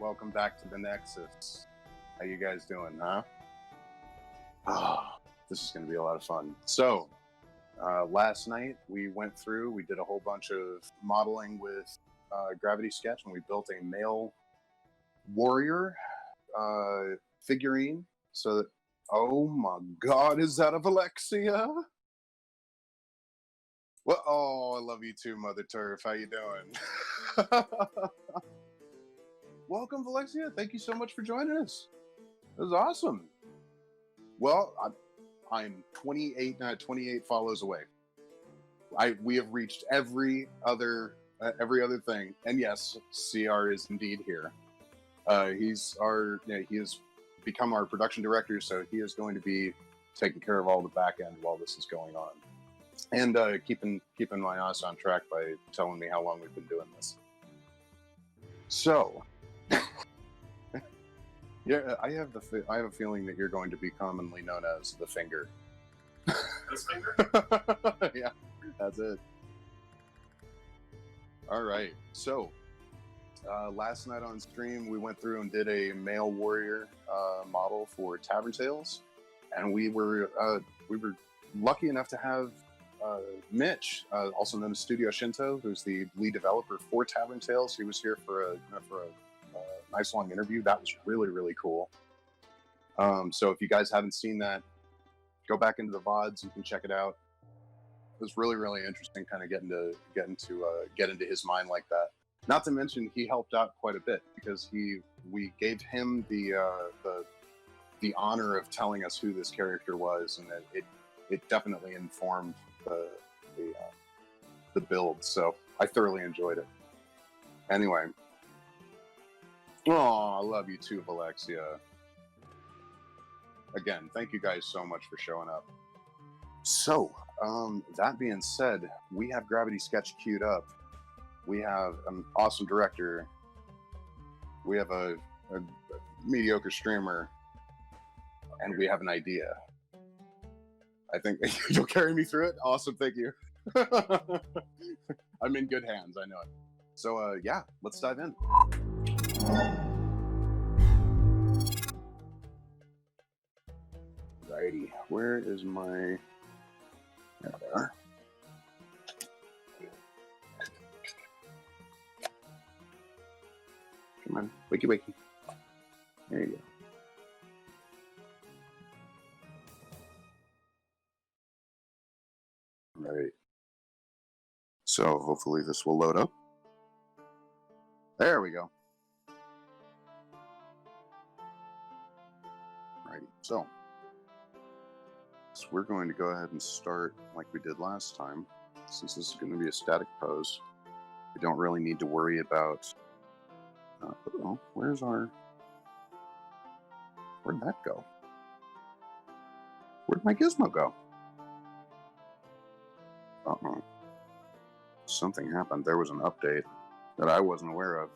welcome back to the Nexus. How you guys doing, huh? Oh, this is going to be a lot of fun. So, last night we went through, we did a whole bunch of modeling with Gravity Sketch, and we built a male warrior figurine. So that, oh my god, is that a Alexia? Well, oh, I love you too, Mother Turf. How you doing? Welcome, Alexia. Thank you so much for joining us. That was awesome. Well, I'm 28 follows away. We have reached every other thing, and yes, CR is indeed here. He has become our production director, so he is going to be taking care of all the back end while this is going on, and keeping my ass on track by telling me how long we've been doing this. So, yeah, I have a feeling that you're going to be commonly known as the Finger. This finger? Yeah, that's it. All right. So, last night on stream, we went through and did a male warrior model for Tavern Tales, and we were lucky enough to have Mitch, also known as Studio Shinto, who's the lead developer for Tavern Tales. He was here for a nice long interview. That was really, really cool. So if you guys haven't seen that, go back into the VODs. You can check it out. It was really, really interesting, kind of get into his mind like that. Not to mention, he helped out quite a bit because we gave him the honor of telling us who this character was, and it definitely informed the build. So I thoroughly enjoyed it. Anyway, oh, I love you too, Alexia. Again, thank you guys so much for showing up. So, that being said, we have Gravity Sketch queued up. We have an awesome director. We have a mediocre streamer. And we have an idea. I think you'll carry me through it? Awesome, thank you. I'm in good hands, I know it. So, yeah, let's dive in. Righty, where is my... There they are. Come on, wakey wakey. There you go. Right. So hopefully this will load up. There we go. Righty. So we're going to go ahead and start like we did last time. Since this is going to be a static pose, we don't really need to worry about... oh, where'd that go? Where'd my gizmo go? Uh-oh. Something happened. There was an update that I wasn't aware of.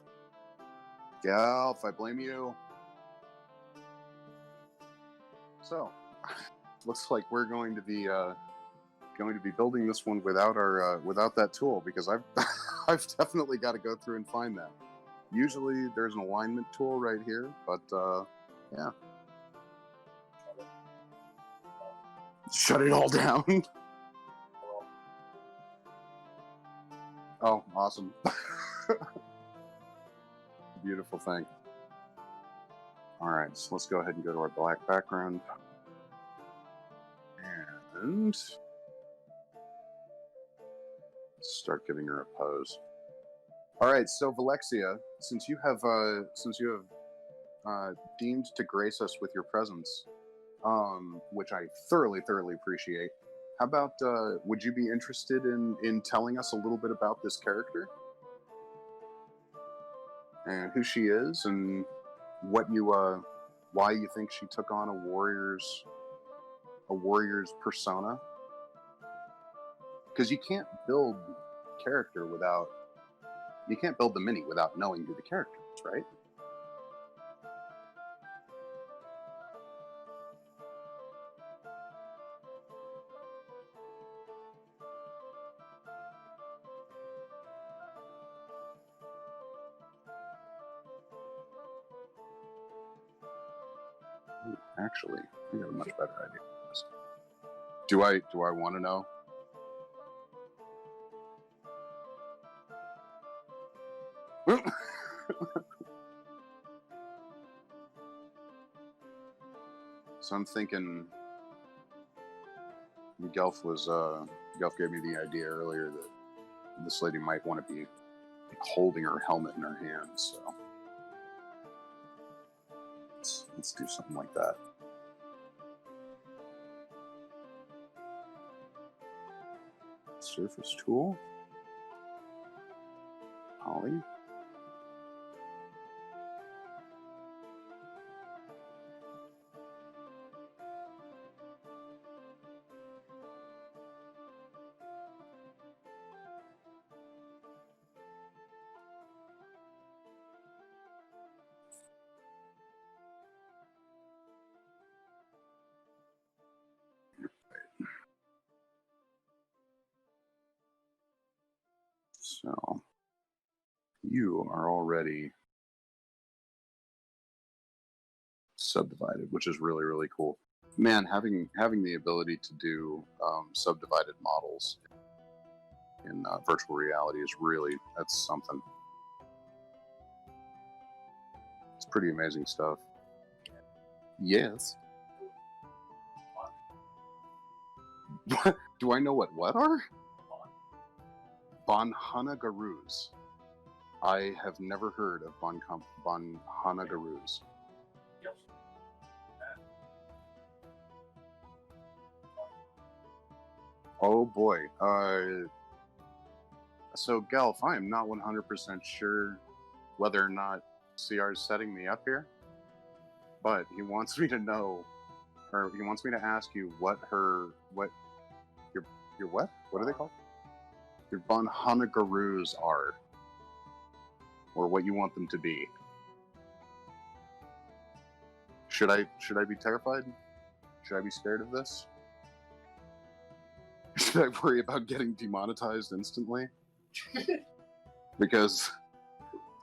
Gelf, I blame you. So, looks like we're going to be building this one without that tool, because I've definitely got to go through and find that. Usually there's an alignment tool right here, but yeah. Shut it all down. Oh, awesome. Beautiful thing. All right, so let's go ahead and go to our black background. And start giving her a pose. All right, so Valexia, since you have deemed to grace us with your presence, which I thoroughly appreciate, how about would you be interested in telling us a little bit about this character and who she is and what you why you think she took on a warrior's persona? Because you can't build character without... You can't build the mini without knowing who the character is, right? Actually, I got a much better idea. Do I want to know? So I'm thinking Gelf gave me the idea earlier that this lady might want to be holding her helmet in her hands, so let's do something like that. Surface tool. Poly. So you are already subdivided, which is really, really cool. Man, having the ability to do subdivided models in virtual reality is that's something. It's pretty amazing stuff. Yes. Do I know what are? Bonhanagarus. I have never heard of Bonhanagarus. Oh boy. So Gelf, I am not 100% sure whether or not CR is setting me up here, but he wants me to know, or he wants me to ask you what your what? What are they called? Your Bonhanagarus are, or what you want them to be. Should I be terrified? Should I be scared of this? Should I worry about getting demonetized instantly? Because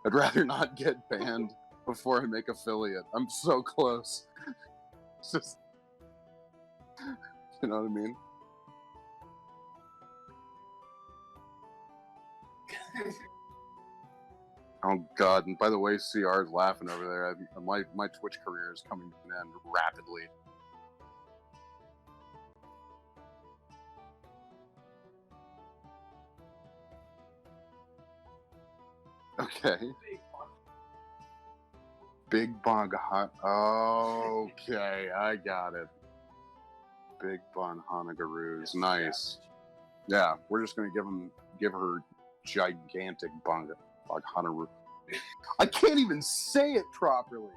I'd rather not get banned before I make affiliate. I'm so close. It's just, you know what I mean? Oh god, and by the way, CR is laughing over there. My Twitch career is coming to an end rapidly. Okay. Big Bong Hot. Okay, I got it. Big Bonhanagarus. Nice. Yeah, we're just gonna give her gigantic Bonhanagarus. I can't even say it properly.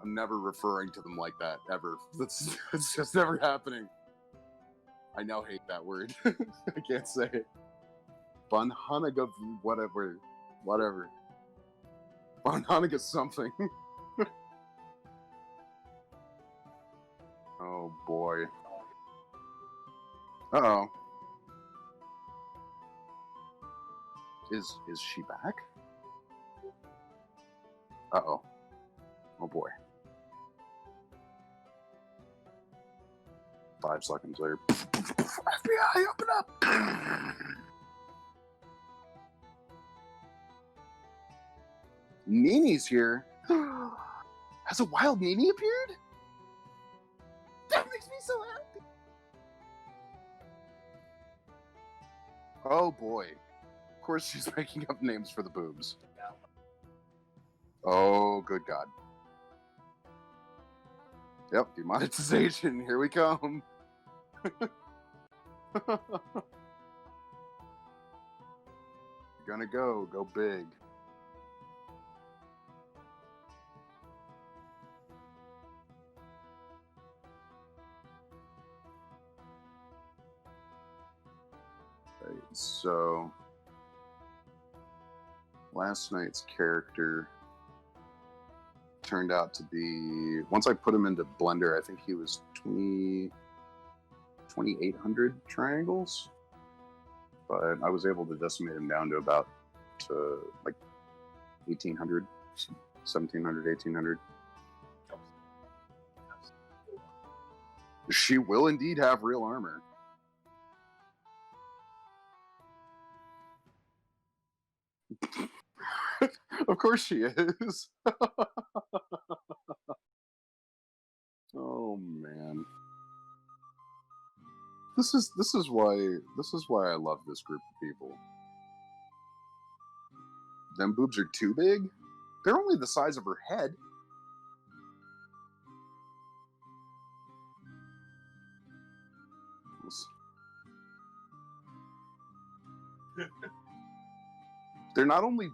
I'm never referring to them like that ever. It's just never happening. I now hate that word. I can't say it. Bonhanaga, whatever. Bonhanaga something. Oh boy. Uh-oh. Is she back? Uh-oh. Oh boy. 5 seconds later. FBI, open up! Nini's here. Has a wild Nini appeared? That makes me so happy. Oh boy. Of course she's making up names for the boobs. Oh, good God. Yep, demonetization. Here we come. You're gonna go big. Right, so last night's character turned out to be, once I put him into Blender, I think he was 2,800 triangles, but I was able to decimate him down to about like 1,800, 1,700, 1,800. She will indeed have real armor. Of course she is. Oh man. This is why I love this group of people. Them boobs are too big? They're only the size of her head. They're not only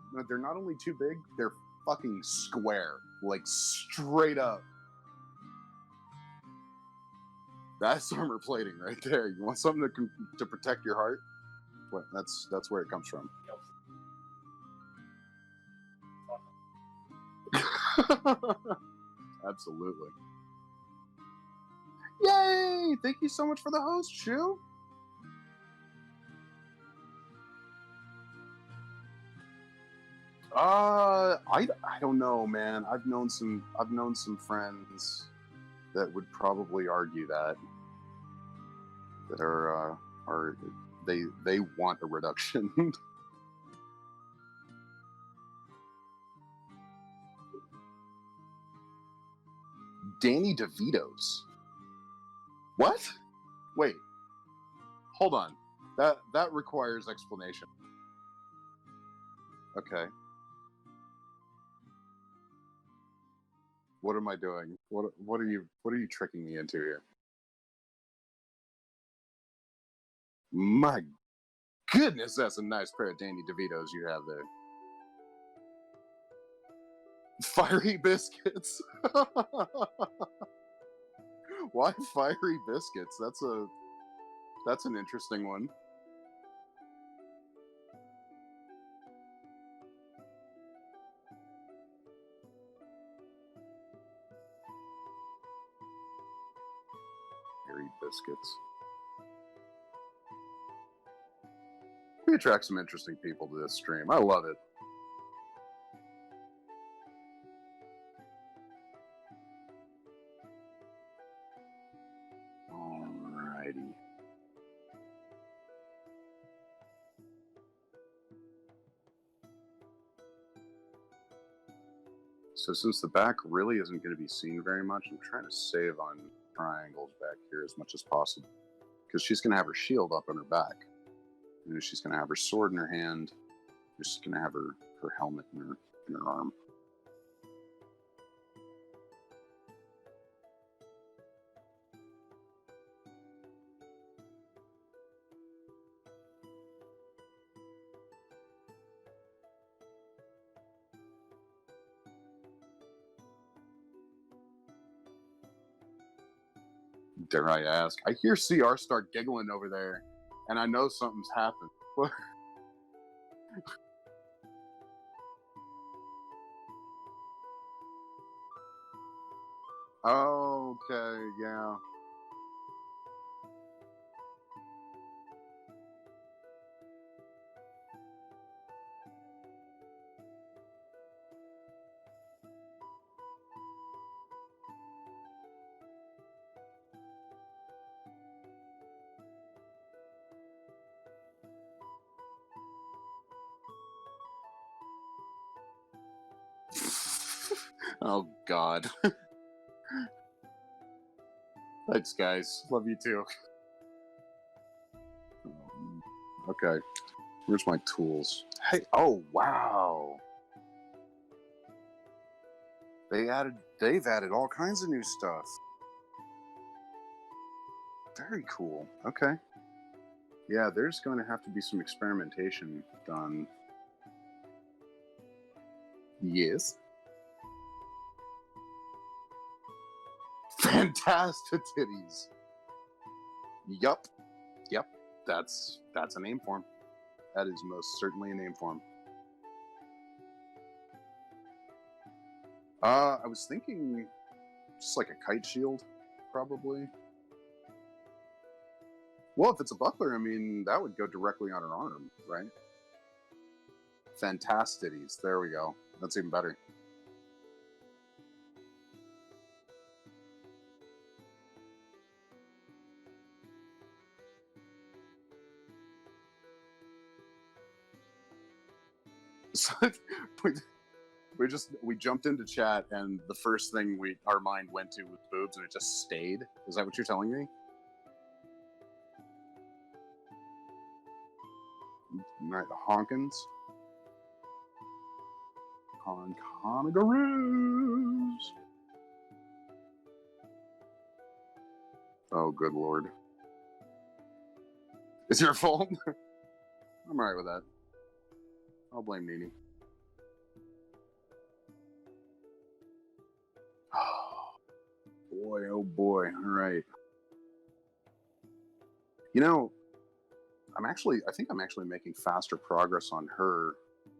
too big, they're fucking square. Like straight up. That's armor plating right there. You want something to protect your heart? Well, that's where it comes from. Absolutely. Yay! Thank you so much for the host, Shu. I don't know, man. I've known some friends that would probably argue that they want a reduction. Danny DeVito's. What? Wait. Hold on. That requires explanation. Okay. What am I doing? What are you tricking me into here? My goodness, that's a nice pair of Danny DeVito's you have there. Fiery biscuits. Why fiery biscuits? That's an interesting one. Fiery biscuits. We attract some interesting people to this stream. I love it. Alrighty. So since the back really isn't going to be seen very much, I'm trying to save on triangles back here as much as possible. Because she's going to have her shield up on her back. And she's going to have her sword in her hand. She's going to have her helmet in her arm. Dare I ask? I hear CR start giggling over there, and I know something's happened. Okay, yeah. Oh, God. Thanks, guys. Love you, too. Okay. Where's my tools? Hey, oh, wow. They've added all kinds of new stuff. Very cool. Okay. Yeah, there's going to have to be some experimentation done. Yes. Fantastic titties. Yup. Yep. That's a name for him. That is most certainly a name for him. I was thinking just like a kite shield, probably. Well, if it's a buckler, I mean, that would go directly on her arm, right? Fantastities. There we go. That's even better. So we jumped into chat, and the first thing our mind went to was boobs, and it just stayed. Is that what you're telling me? All right, the Honkins. Honkaroos. Oh, good lord. It's your fault? I'm alright with that. I'll blame Nini. Boy, oh boy. Alright. You know, I think I'm actually making faster progress on her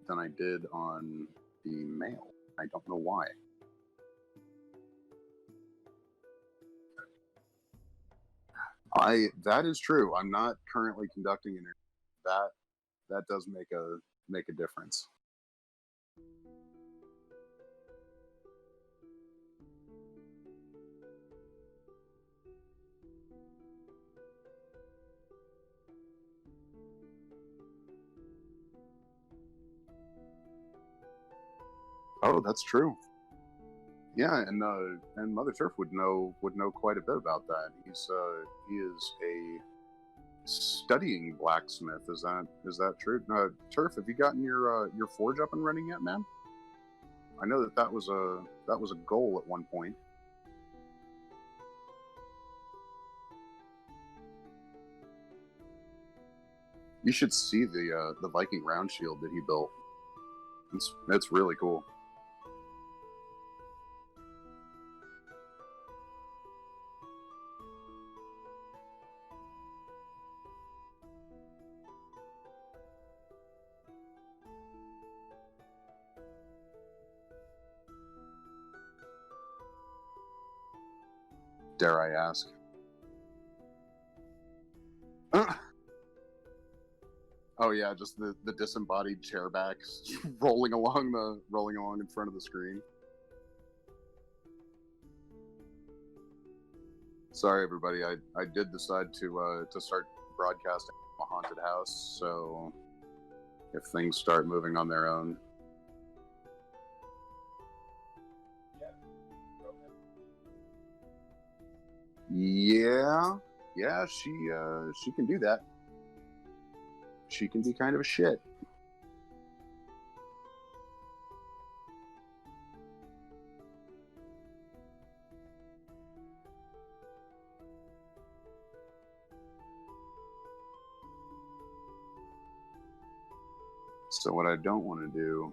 than I did on the male. I don't know why. That is true. I'm not currently conducting an interview. That does make a difference. Oh, that's true. Yeah, and Mother Turf would know quite a bit about that. He is a studying blacksmith. Is that true? Turf, have you gotten your forge up and running yet, man? I know that was a goal at one point. You should see the Viking round shield that he built. It's really cool. Dare I ask? Oh yeah, just the disembodied chairbacks rolling along in front of the screen. Sorry, everybody. I did decide to start broadcasting from a haunted house, so if things start moving on their own. Yeah, she can do that. She can be kind of a shit. So what I don't want to do,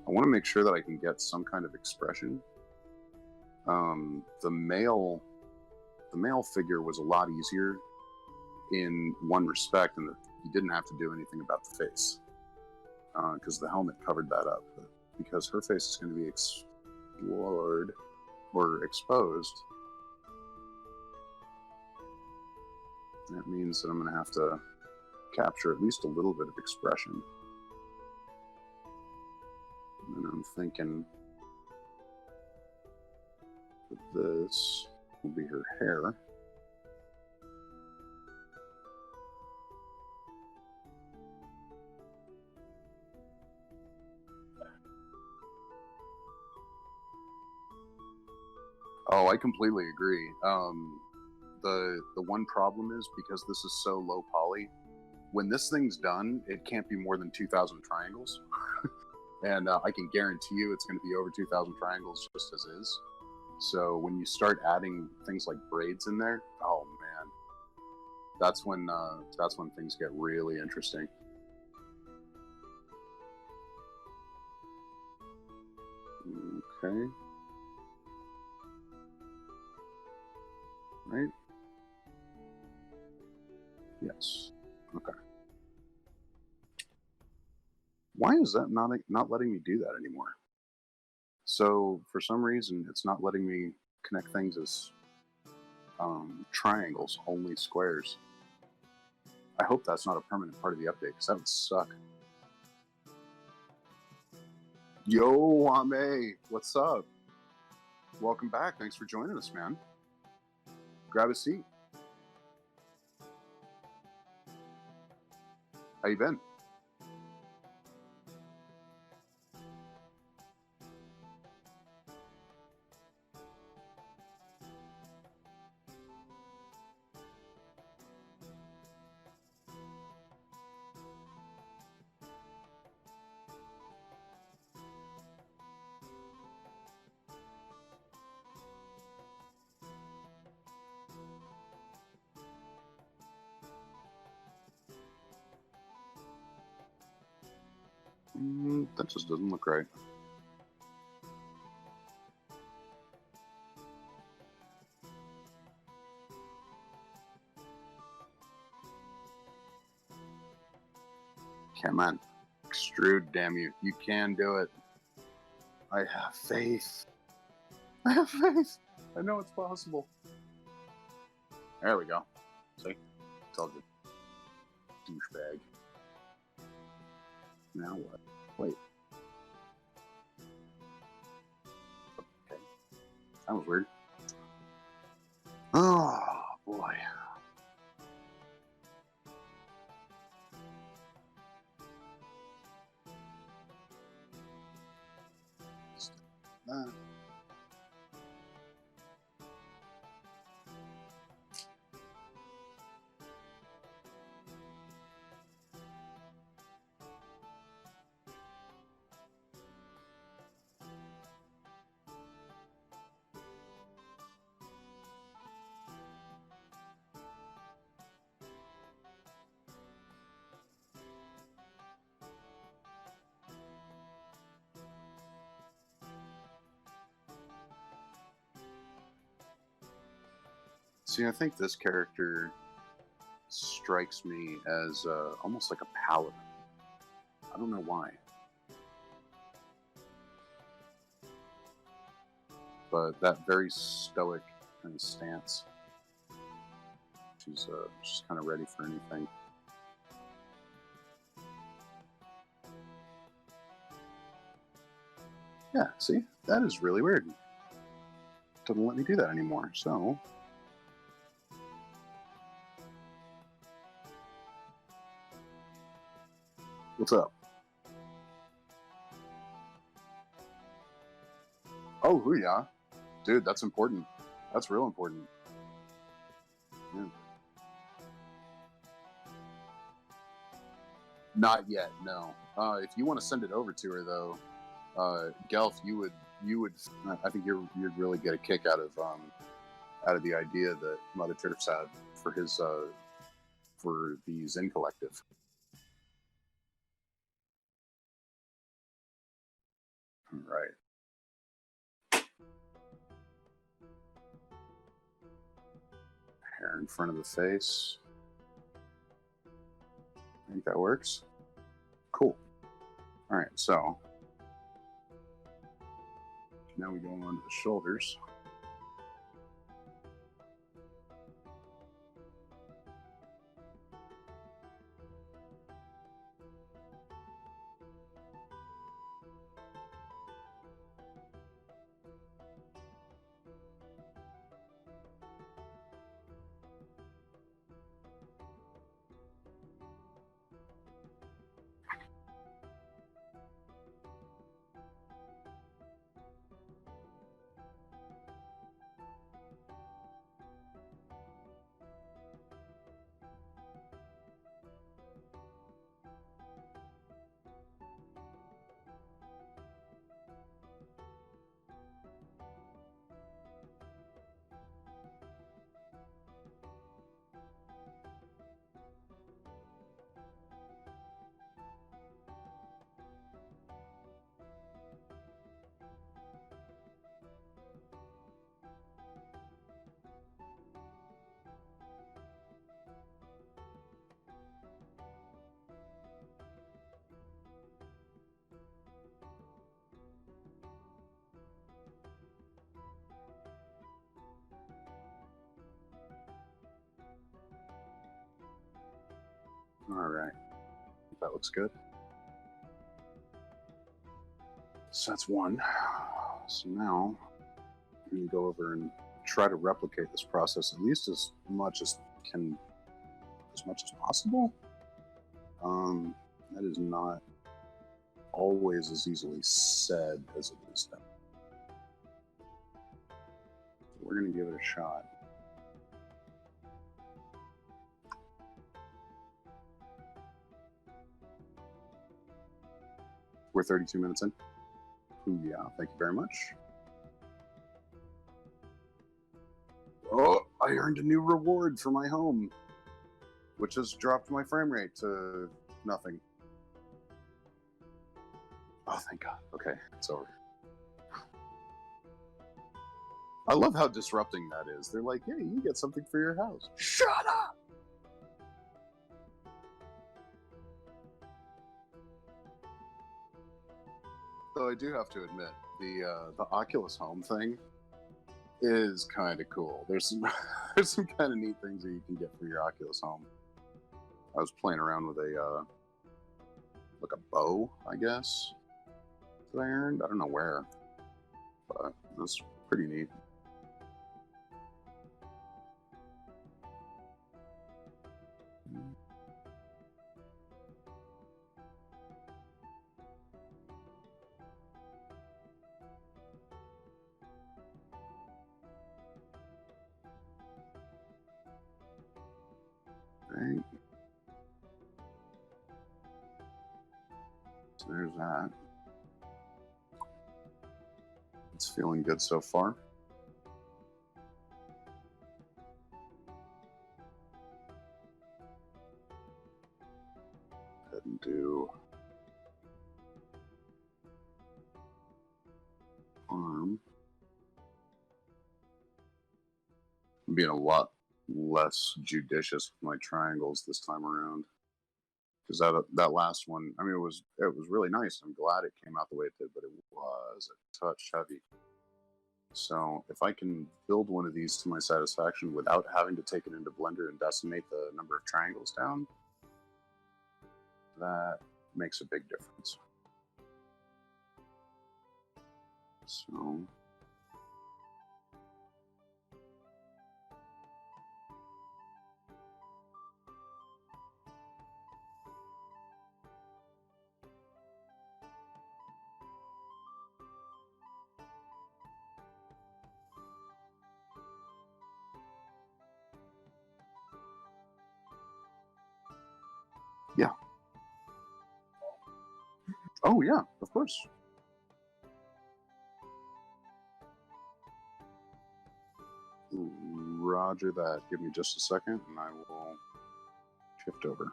I want to make sure that I can get some kind of expression. The male figure was a lot easier in one respect, in that you didn't have to do anything about the face, because the helmet covered that up. But because her face is going to be explored or exposed, that means that I'm going to have to capture at least a little bit of expression. And I'm thinking that this will be her hair. Oh, I completely agree. The one problem is, because this is so low poly, when this thing's done, it can't be more than 2,000 triangles. And I can guarantee you it's going to be over 2,000 triangles just as is. So when you start adding things like braids in there, oh man, that's when things get really interesting. Okay. Right? Yes. Okay. Why is that not letting me do that anymore? So for some reason, it's not letting me connect things as triangles, only squares. I hope that's not a permanent part of the update, because that would suck. Yo, Ame, what's up? Welcome back. Thanks for joining us, man. Grab a seat. How you been? That just doesn't look right. Come on. Extrude, damn you. You can do it. I have faith. I have faith. I know it's possible. There we go. See? It's all good. Douchebag. Now what? Wait. Okay. That was weird. Oh, boy. That. See, I think this character strikes me as almost like a paladin. I don't know why. But that very stoic kind of stance. She's kind of ready for anything. Yeah, see? That is really weird. Doesn't let me do that anymore, so... What's up? Oh, yeah. Dude, that's important. That's real important. Yeah. Not yet, no. If you want to send it over to her, though, Gelf, you would. I think you'd really get a kick out of the idea that Mother Turf's had for his for the Zen Collective. All right. Hair in front of the face. I think that works. Cool. All right, so now we go on to the shoulders. All right, that looks good. So that's one. So now I'm going to go over and try to replicate this process at least as much as possible. That is not always as easily said as it is done. We're going to give it a shot. We're 32 minutes in. Ooh, yeah, thank you very much. Oh, I earned a new reward for my home, which has dropped my frame rate to nothing. Oh, thank God. Okay, it's over. I love how disrupting that is. They're like, hey, you get something for your house. Shut up! So I do have to admit, the Oculus Home thing is kind of cool. There's some kind of neat things that you can get for your Oculus Home. I was playing around with like a bow, I guess, that I earned. I don't know where, but it was pretty neat. Right. So there's that. It's feeling good so far. Go ahead and do arm. I'm being a lot less judicious with my triangles this time around, because that last one, I mean, it was really nice. I'm glad it came out the way it did, but it was a touch heavy. So if I can build one of these to my satisfaction without having to take it into Blender and decimate the number of triangles down, that makes a big difference. So yeah. Oh yeah, of course. Roger that. Give me just a second and I will shift over.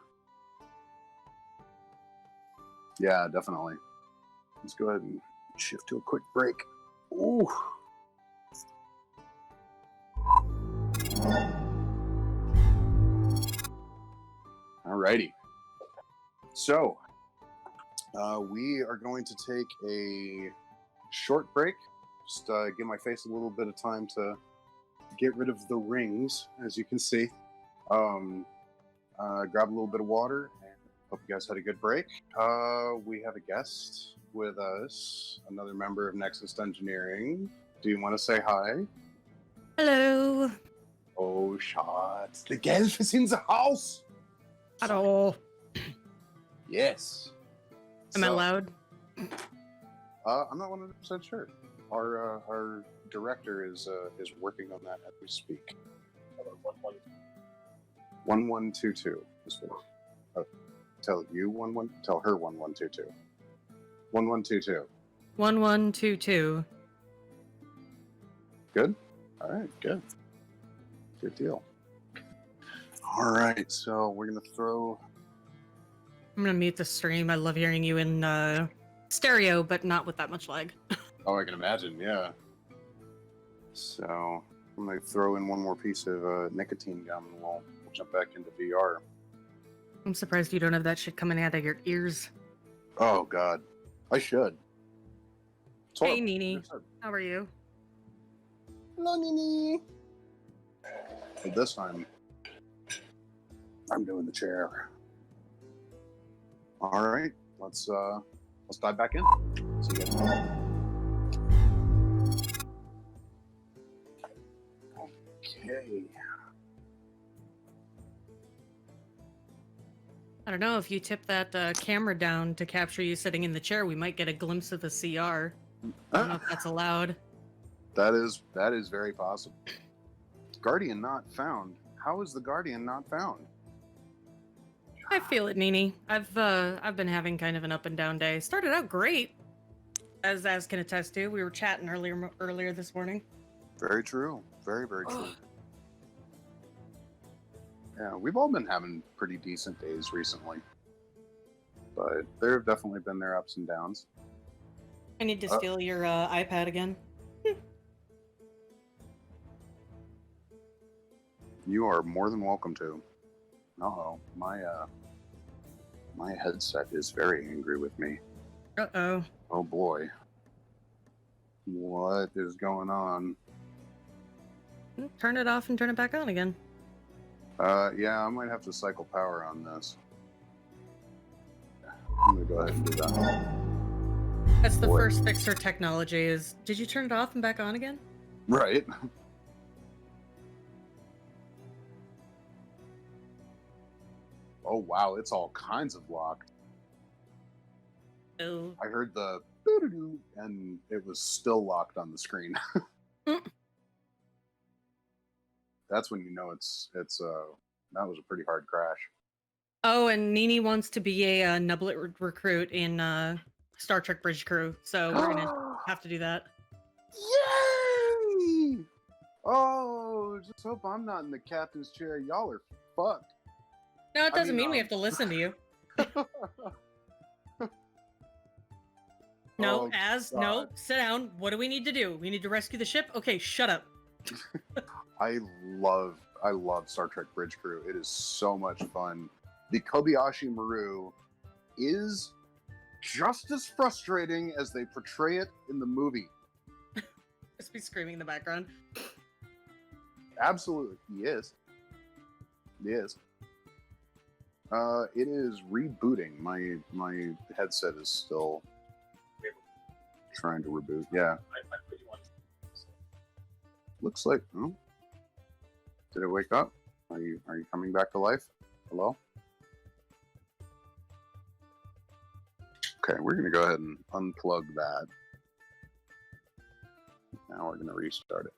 Yeah, definitely. Let's go ahead and shift to a quick break. Ooh. Alrighty. So, we are going to take a short break. Just give my face a little bit of time to get rid of the rings, as you can see. Grab a little bit of water, and hope you guys had a good break. We have a guest with us, another member of Nexus Dungeoneering. Do you want to say hi? Hello. Oh, shots. The Gelf is in the house. Hello. Yes. Am I loud? I'm not 100% sure. Our director is working on that as we speak. 1122 is what. Tell you 11. Tell her 1122. 1122. 1122. Good. All right. Good. Good deal. All right. So we're gonna throw. I'm gonna mute the stream. I love hearing you in stereo, but not with that much lag. Oh, I can imagine. Yeah. So I'm gonna throw in one more piece of nicotine gum, and we'll jump back into VR. I'm surprised you don't have that shit coming out of your ears. Oh God, I should. Hey, Nini. How are you? Hello, Nini. But this time, I'm doing the chair. All right, let's dive back in. See you guys. Okay. I don't know, if you tip that camera down to capture you sitting in the chair, we might get a glimpse of the CR. I don't know if that's allowed. That is very possible. Guardian not found. How is the Guardian not found? I feel it, Nini. I've been having kind of an up and down day. Started out great, as can attest to. We were chatting earlier this morning. Very true. Very, very true. Yeah, we've all been having pretty decent days recently, but there have definitely been their ups and downs. I need to steal your iPad again. You are more than welcome to. Uh-oh, my headset is very angry with me. Uh-oh. Oh boy. What is going on? Turn it off and turn it back on again. Yeah, I might have to cycle power on this. I'm gonna go ahead and do that. That's the Boy. first fix for technology is, did you turn it off and back on again? Right. Oh wow, it's all kinds of locked. Oh. I heard the doo-doo-doo, and it was still locked on the screen. That's when you know it's that was a pretty hard crash. Oh, and Nini wants to be a Nublet recruit in Star Trek Bridge Crew, so we're gonna have to do that. Yay! Oh, just hope I'm not in the captain's chair. Y'all are fucked. No, it doesn't mean we have to listen to you. No, Oh, no, sit down. What do we need to do? We need to rescue the ship? Okay, shut up. I love Star Trek Bridge Crew. It is so much fun. The Kobayashi Maru is just as frustrating as they portray it in the movie. Just be screaming in the background. Absolutely, he is. He is. It is rebooting. My headset is still trying to reboot. Yeah. I put you on. Looks like. Oh, did it wake up? Are you coming back to life? Hello? Okay, we're gonna go ahead and unplug that. Now we're gonna restart it.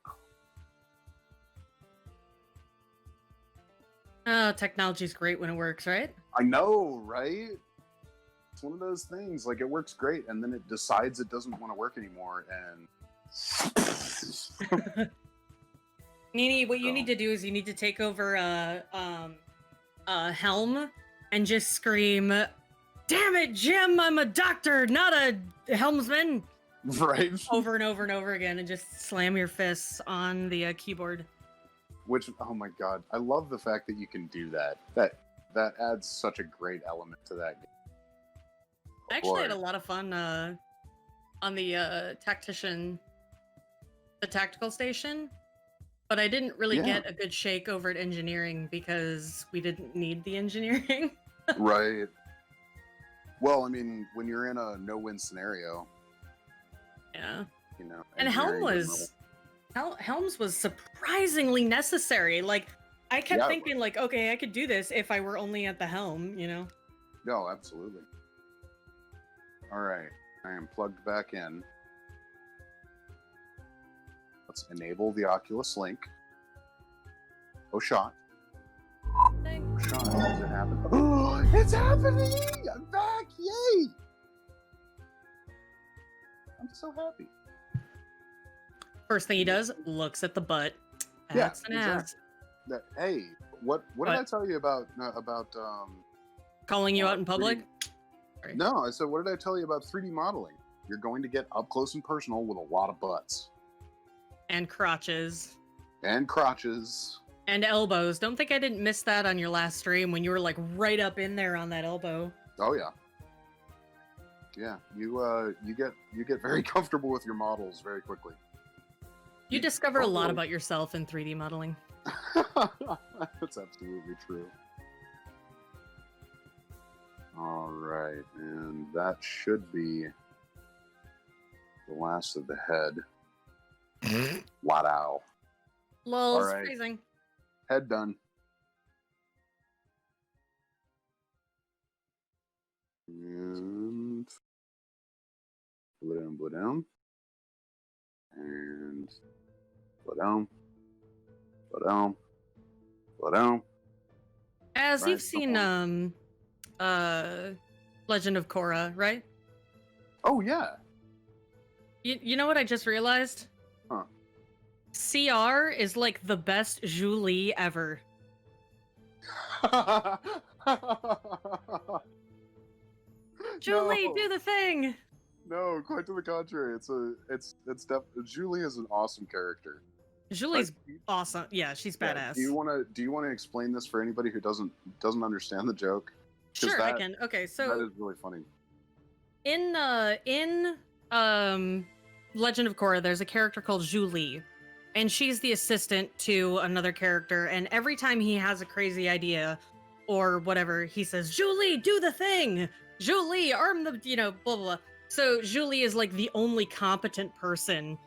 Oh, technology's great when it works, right? I know, right? It's one of those things. Like it works great, and then it decides it doesn't want to work anymore, and Nini, what you need to do is you need to take over Helm and just scream, "Damn it, Jim! I'm a doctor, not a helmsman!" right? Over and over and over again, and just slam your fists on the keyboard. Which, oh my god, I love the fact that you can do that. That adds such a great element to that game. I actually had a lot of fun on the tactical station, but I didn't really get a good shake over at engineering because we didn't need the engineering. Right. Well, I mean, when you're in a no-win scenario, yeah, you know. And Helms was surprisingly necessary. Like, I kept thinking, like, okay, I could do this if I were only at the helm, you know? No, absolutely. All right, I am plugged back in. Let's enable the Oculus Link. Oh, shot. Oh, shot. Does it happen? Oh, it's happening! I'm back! Yay! I'm so happy. First thing he does, looks at the butt. That's an ass. Hey, what did I tell you about calling you out in public? 3D? No, I said, what did I tell you about 3D modeling? You're going to get up close and personal with a lot of butts. And crotches. And crotches. And elbows. Don't think I didn't miss that on your last stream when you were like right up in there on that elbow. Oh yeah. Yeah, you get very comfortable with your models very quickly. You discover a lot about yourself in 3D modeling. That's absolutely true. All right, and that should be the last of the head. Wow. Lol, right. freezing. Head done. And blow down. And blow down. As you've seen, Legend of Korra, right? Oh yeah. You know what I just realized? Huh. CR is like the best Julie ever. Julie, No. do the thing! No, quite to the contrary. Julie is an awesome character. Julie's awesome. Yeah, she's badass. Do you want to explain this for anybody who doesn't understand the joke? Sure, I can. Okay, so that is really funny. in Legend of Korra, there's a character called Julie, and she's the assistant to another character. And every time he has a crazy idea or whatever, he says, "Julie, do the thing. Julie, arm the blah blah blah." So Julie is like the only competent person.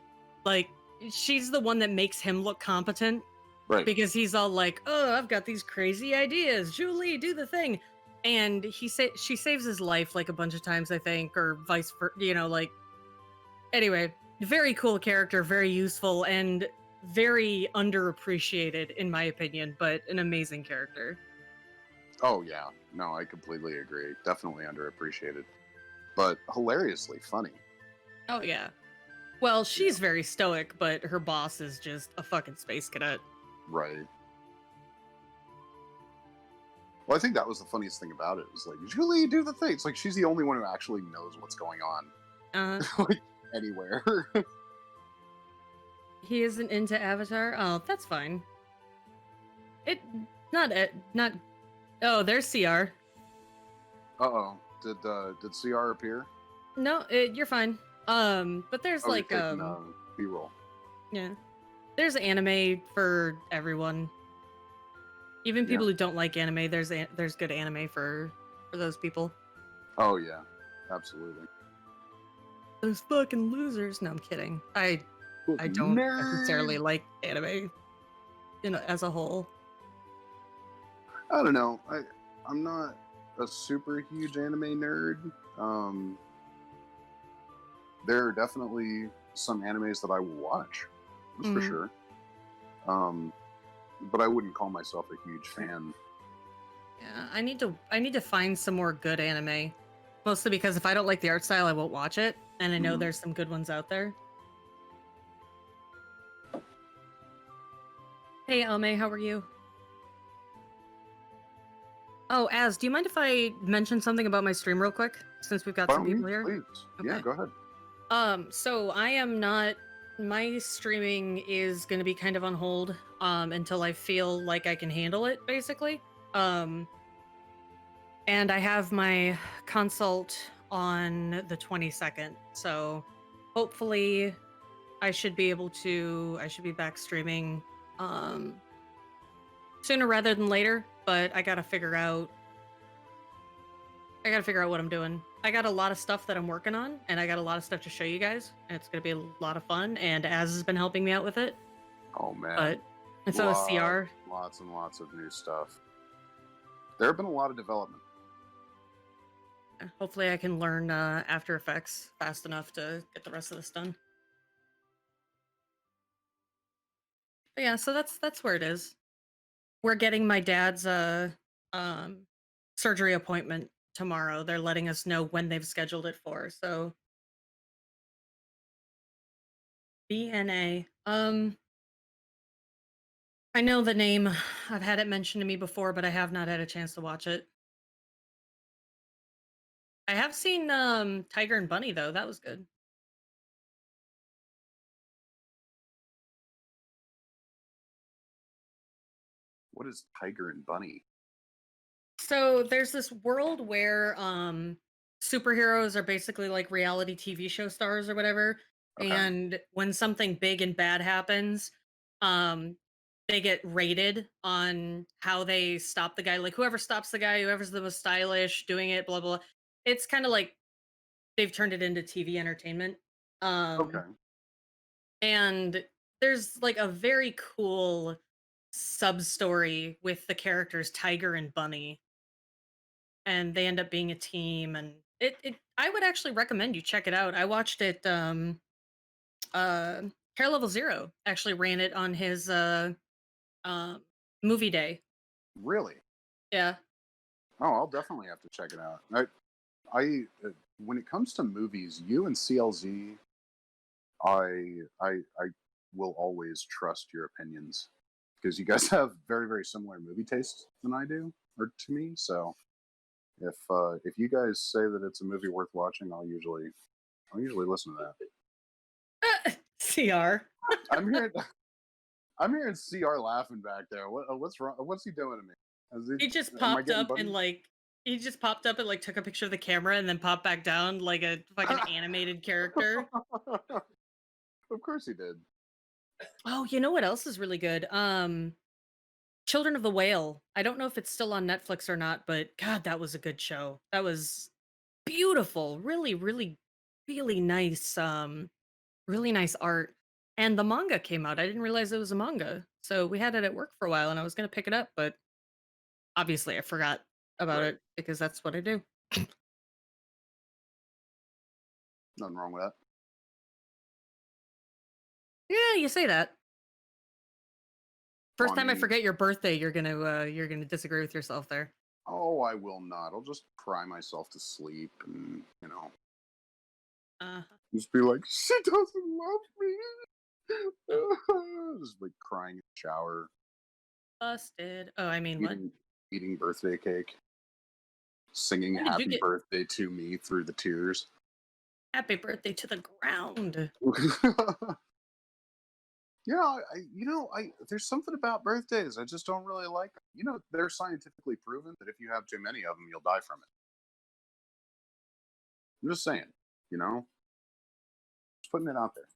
Like she's the one that makes him look competent. Right. Because he's all like, "Oh, I've got these crazy ideas. Julie, do the thing." And she saves his life like a bunch of times, I think, or vice versa, like. Anyway, very cool character, very useful, and very underappreciated, in my opinion, but an amazing character. Oh, yeah. No, I completely agree. Definitely underappreciated. But hilariously funny. Oh, yeah. Well, she's very stoic, but her boss is just a fucking space cadet. Right. Well, I think that was the funniest thing about it. It was like, Julie, do the thing. It's like she's the only one who actually knows what's going on. Like, anywhere. He isn't into Avatar? Oh, that's fine. Oh, there's CR. Uh-oh. Did CR appear? No, you're fine. But there's B-roll. Yeah. There's anime for everyone. Even people who don't like anime, there's good anime for those people. Oh yeah, absolutely. Those fucking losers. No, I'm kidding. I don't necessarily like anime, as a whole. I don't know. I'm not a super huge anime nerd. There are definitely some animes that I will watch, that's for sure. But I wouldn't call myself a huge fan. Yeah, I need to find some more good anime. Mostly because if I don't like the art style, I won't watch it. And I know there's some good ones out there. Hey, Ame, how are you? Oh, Az, do you mind if I mention something about my stream real quick? Since we've got some people here? Please. Okay. Yeah, go ahead. So I am not... My streaming is going to be kind of on hold until I feel like I can handle it, basically. And I have my consult on the 22nd, so hopefully I should be back streaming sooner rather than later, but I gotta figure out what I'm doing. I got a lot of stuff that I'm working on, and I got a lot of stuff to show you guys, and it's gonna be a lot of fun, and Az has been helping me out with it. Oh man. And so is CR. Lots and lots of new stuff. There have been a lot of development. Hopefully I can learn After Effects fast enough to get the rest of this done. But yeah, so that's where it is. We're getting my dad's surgery appointment tomorrow. They're letting us know when they've scheduled it for. So BNA. I know the name. I've had it mentioned to me before, but I have not had a chance to watch it. I have seen Tiger and Bunny though. That was good. What is Tiger and Bunny? So there's this world where superheroes are basically like reality TV show stars or whatever. Okay. And when something big and bad happens, they get rated on how they stop the guy. Like whoever stops the guy, whoever's the most stylish, doing it, blah blah. It's kind of like they've turned it into TV entertainment. Okay. And there's like a very cool sub story with the characters Tiger and Bunny, and they end up being a team. And it I would actually recommend you check it out. I watched it. Hair Level Zero actually ran it on his movie day. Really? Yeah. Oh, I'll definitely have to check it out. I when it comes to movies, you and CLZ, I will always trust your opinions because you guys have very, very similar movie tastes than I do, or to me. So if you guys say that it's a movie worth watching, I'll usually I usually listen to that. CR. I'm hearing CR laughing back there. What's wrong? What's he doing to me? He just Am I popped getting up and bunny? took a picture of the camera and then popped back down like a fucking animated character. Of course he did. Oh, you know what else is really good? Children of the Whale. I don't know if it's still on Netflix or not, but God, that was a good show. That was beautiful. Really, really, really nice. Really nice art. And the manga came out. I didn't realize it was a manga. So we had it at work for a while and I was gonna pick it up, but obviously I forgot about Right. it because that's what I do. Nothing wrong with that. Yeah, you say that. Well, First I time I mean, forget your birthday, you're gonna disagree with yourself there. oh, I will not. I'll just cry myself to sleep, and Uh just be like, she doesn't love me. Just like crying in the shower, busted. Oh, I mean, what? eating birthday cake, singing When did you "Happy get Birthday" to me through the tears. happy birthday to the ground? Yeah, there's something about birthdays I just don't really like. They're scientifically proven that if you have too many of them, you'll die from it. I'm just saying, you know, just putting it out there.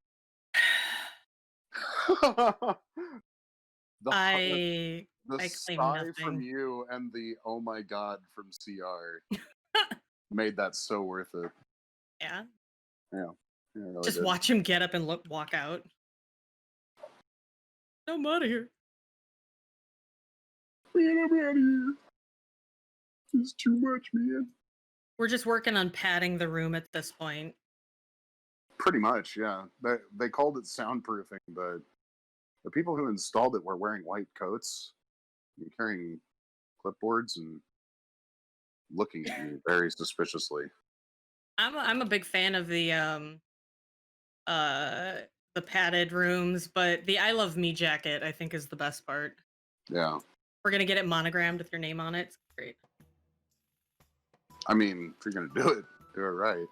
the I the I claim sigh from nothing. you and the oh my god from CR made that so worth it. Yeah. Yeah, yeah, it really Just did. watch him get up and walk out. I'm out of here. Man, I'm out of here. It's too much, man. We're just working on padding the room at this point. Pretty much, yeah. They called it soundproofing, but the people who installed it were wearing white coats and carrying clipboards and looking at me very suspiciously. I'm a big fan of uh the padded rooms, but the I love me jacket I think is the best part. Yeah. We're gonna get it monogrammed with your name on it. It's great. I mean, if you're going to do it right.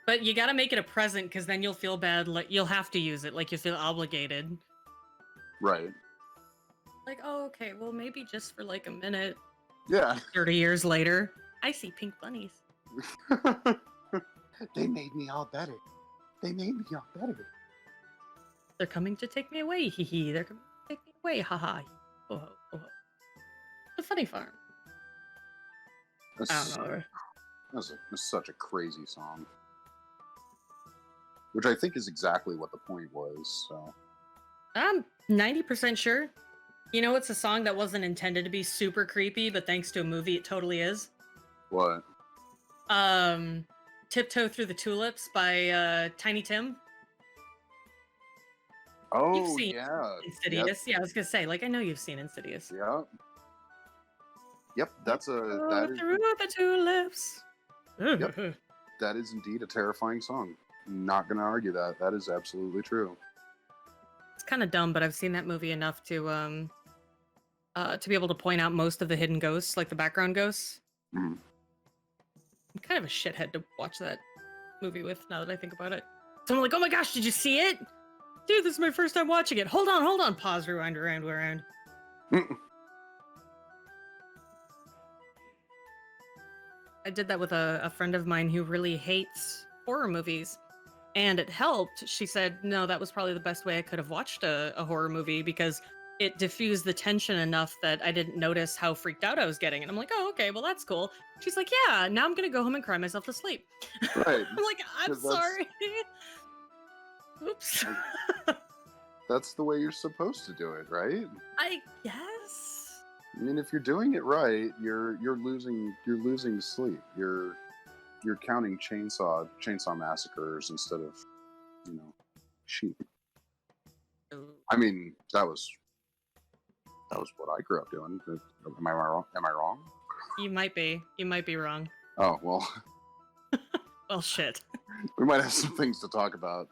But you gotta make it a present because then you'll feel bad. Like you'll have to use it. Like you feel obligated. Right. Like, oh, okay, well, maybe just for like a minute. Yeah. 30 years later, I see pink bunnies. They made me all better. They made me all better. They're coming to take me away. Hee hee. They're coming to take me away. Ha ha. Oh ho. Oh ho. The funny farm. I don't know. That's such a crazy song. Which I think is exactly what the point was. So I'm 90% sure. You know, it's a song that wasn't intended to be super creepy, but thanks to a movie, it totally is. what? Tiptoe Through the Tulips by Tiny Tim. You've Oh seen yeah. Yep. Insidious. Yeah, I was gonna say, like, I know you've seen Insidious. Yep. Yep. Tiptoe through the tulips. Yep. That is indeed a terrifying song. Not gonna argue that. That is absolutely true. It's kind of dumb, but I've seen that movie enough to be able to point out most of the hidden ghosts, like the background ghosts. Mm. I'm kind of a shithead to watch that movie with, now that I think about it. So I'm like, oh my gosh, did you see it? Dude, this is my first time watching it. Hold on. Pause, rewind, around. I did that with a friend of mine who really hates horror movies. And it helped. She said, no, that was probably the best way I could have watched a horror movie because it diffused the tension enough that I didn't notice how freaked out I was getting. And I'm like, oh, okay, well, that's cool. She's like, yeah, now I'm going to go home and cry myself to sleep. Right. I'm like, I'm 'Cause that's- sorry. Oops. That's the way you're supposed to do it, right? I guess. I mean, if you're doing it right, you're losing sleep. You're counting chainsaw massacres instead of sheep. I mean, that was what I grew up doing. Am I wrong? You might be wrong. Oh well. Well, shit. We might have some things to talk about.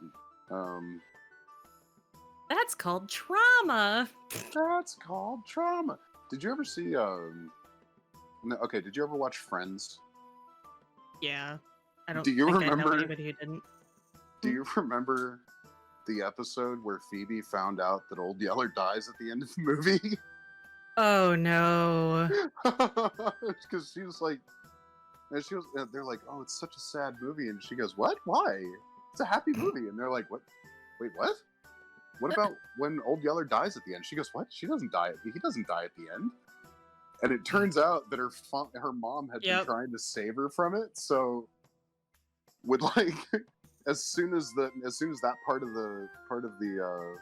That's called trauma. That's called trauma. Did you ever see? Okay. Did you ever watch Friends? Yeah. I don't Do you think I know remember? anybody who didn't. Do you remember the episode where Phoebe found out that Old Yeller dies at the end of the movie? Oh no. Because she was like, and she was. They're like, "Oh, it's such a sad movie," and she goes, "What? Why? It's a happy movie." And they're like, "What? Wait, what? What about when Old Yeller dies at the end?" She goes, "What? She doesn't die. He doesn't die at the end." And it turns out that her mom had been trying to save her from it. So, would like as soon as that part of the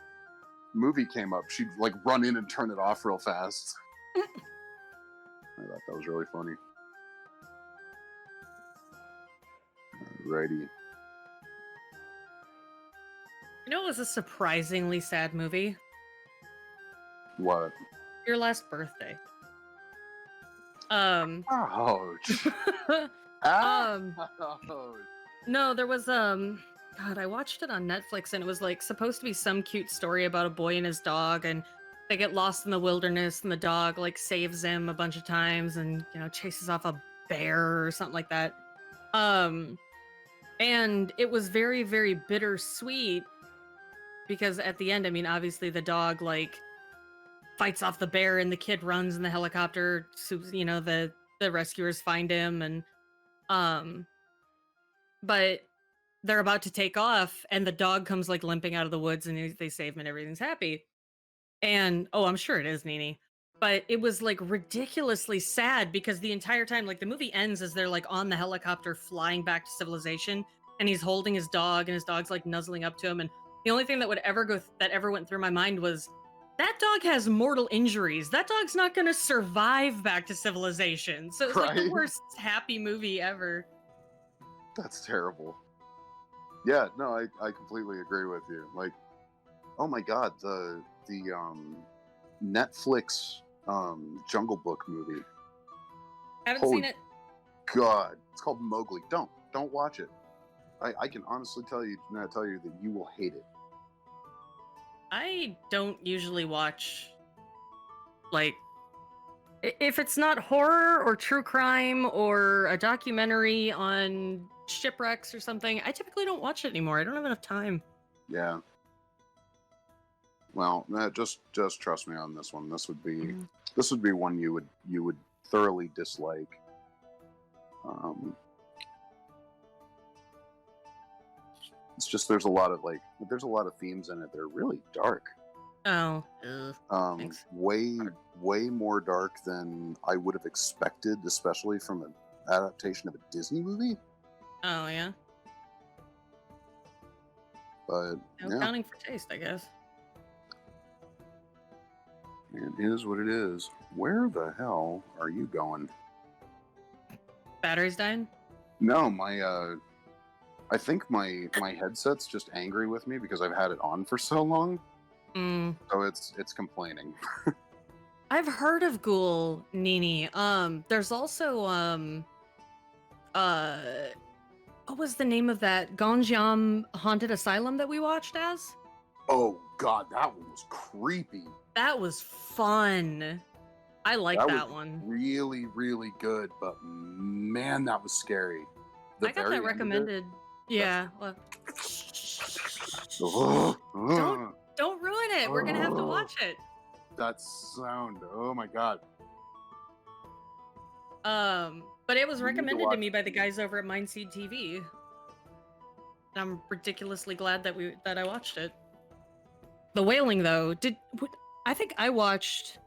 movie came up, she'd like run in and turn it off real fast. I thought that was really funny. Alrighty. You know, it was a surprisingly sad movie. What? Your Last Birthday. Ouch. Um, Ouch. no, there was God, I watched it on Netflix and it was like supposed to be some cute story about a boy and his dog, and they get lost in the wilderness and the dog like saves him a bunch of times and chases off a bear or something like that. And it was very, very bittersweet because at the end, I mean, obviously the dog like fights off the bear and the kid runs in the helicopter. So, the rescuers find him and but they're about to take off and the dog comes like limping out of the woods and they save him and everything's happy. And I'm sure it is, Nini. But it was like ridiculously sad because the entire time, like the movie ends as they're like on the helicopter flying back to civilization and he's holding his dog and his dog's like nuzzling up to him. And the only thing that would ever that ever went through my mind was that dog has mortal injuries. That dog's not going to survive back to civilization. So it's like the worst happy movie ever. That's terrible. Yeah, no, I completely agree with you. Like, oh my god, the Netflix Jungle Book movie. Haven't seen it. God, it's called Mowgli. Don't watch it. I can honestly tell you that you will hate it. I don't usually watch, like, if it's not horror or true crime or a documentary on shipwrecks or something, I typically don't watch it anymore. I don't have enough time. Yeah. Well, just trust me on this one. This would be one you would thoroughly dislike. It's just there's a lot of themes in it that are really dark. Oh. Thanks. Way more dark than I would have expected, especially from an adaptation of a Disney movie. Oh yeah. But no counting for taste, I guess. It is what it is. Where the hell are you going? Battery's dying? No, I think my headset's just angry with me because I've had it on for so long. So it's complaining. I've heard of Ghoul, Nini. There's also what was the name of that Ganjiam Haunted Asylum that we watched as? Oh god, that one was creepy. That was fun. I like that one. Really, really good, but man, that was scary. I got that recommended. Yeah. Don't ruin it. We're gonna have to watch it. That sound. Oh my god. But it was recommended to me by the guys over at Mindseed TV. And I'm ridiculously glad that I watched it. The Wailing, though, I think I watched.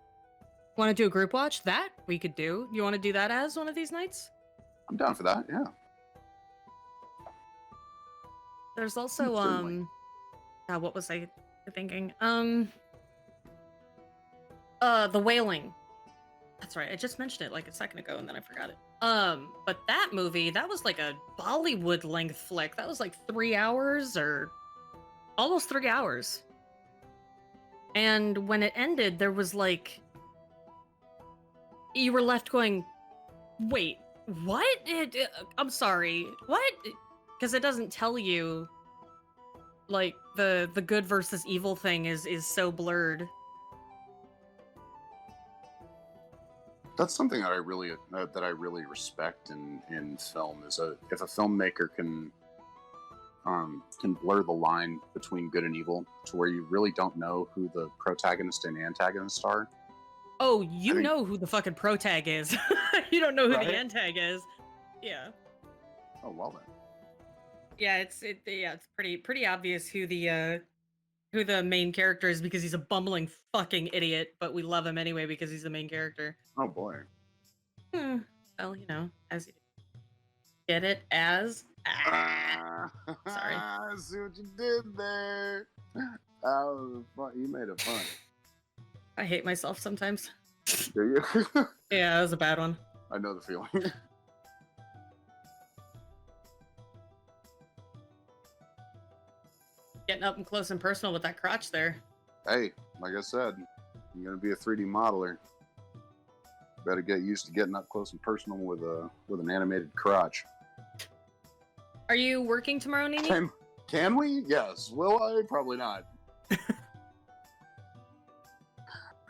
Want to do a group watch? That we could do. You want to do that as one of these nights? I'm down for that. Yeah. There's also what was I thinking? The Wailing. That's right. I just mentioned it like a second ago and then I forgot it. But that movie, that was like a Bollywood length flick. That was like 3 hours or almost 3 hours. And when it ended, there was like, you were left going, wait, what? I'm sorry, what? Because it doesn't tell you, like, the good versus evil thing is so blurred. That's something that I really respect in film is if a filmmaker can blur the line between good and evil to where you really don't know who the protagonist and antagonist are. Oh, I you think, know who the fucking protag is. You don't know who the right? antag is. Yeah. Oh, well then. Yeah, it's pretty obvious who the main character is because he's a bumbling fucking idiot, but we love him anyway because he's the main character. Oh boy. Hmm. Well, as you get it as sorry. I see what you did there. That was fun. You made it fun. I hate myself sometimes. Do you? Yeah, that was a bad one. I know the feeling. Getting up and close and personal with that crotch there. Hey, like I said, you're gonna be a 3D modeler. Better get used to getting up close and personal with an animated crotch. Are you working tomorrow, Nini? Can we? Yes. Will I? Probably not.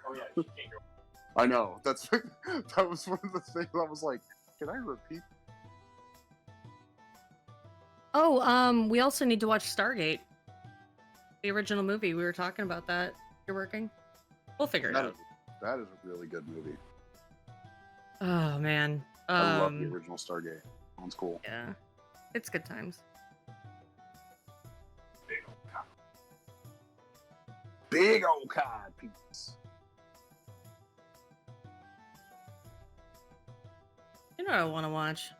Oh yeah, she can't go. I know. That was one of the things I was like, can I repeat? Oh, we also need to watch Stargate. The original movie. We were talking about that. You're working? We'll figure it out. That is a really good movie. Oh man. I love the original Stargate. That one's cool. Yeah. It's good times. Big old cock. Big old cod piece. You know what I want to watch?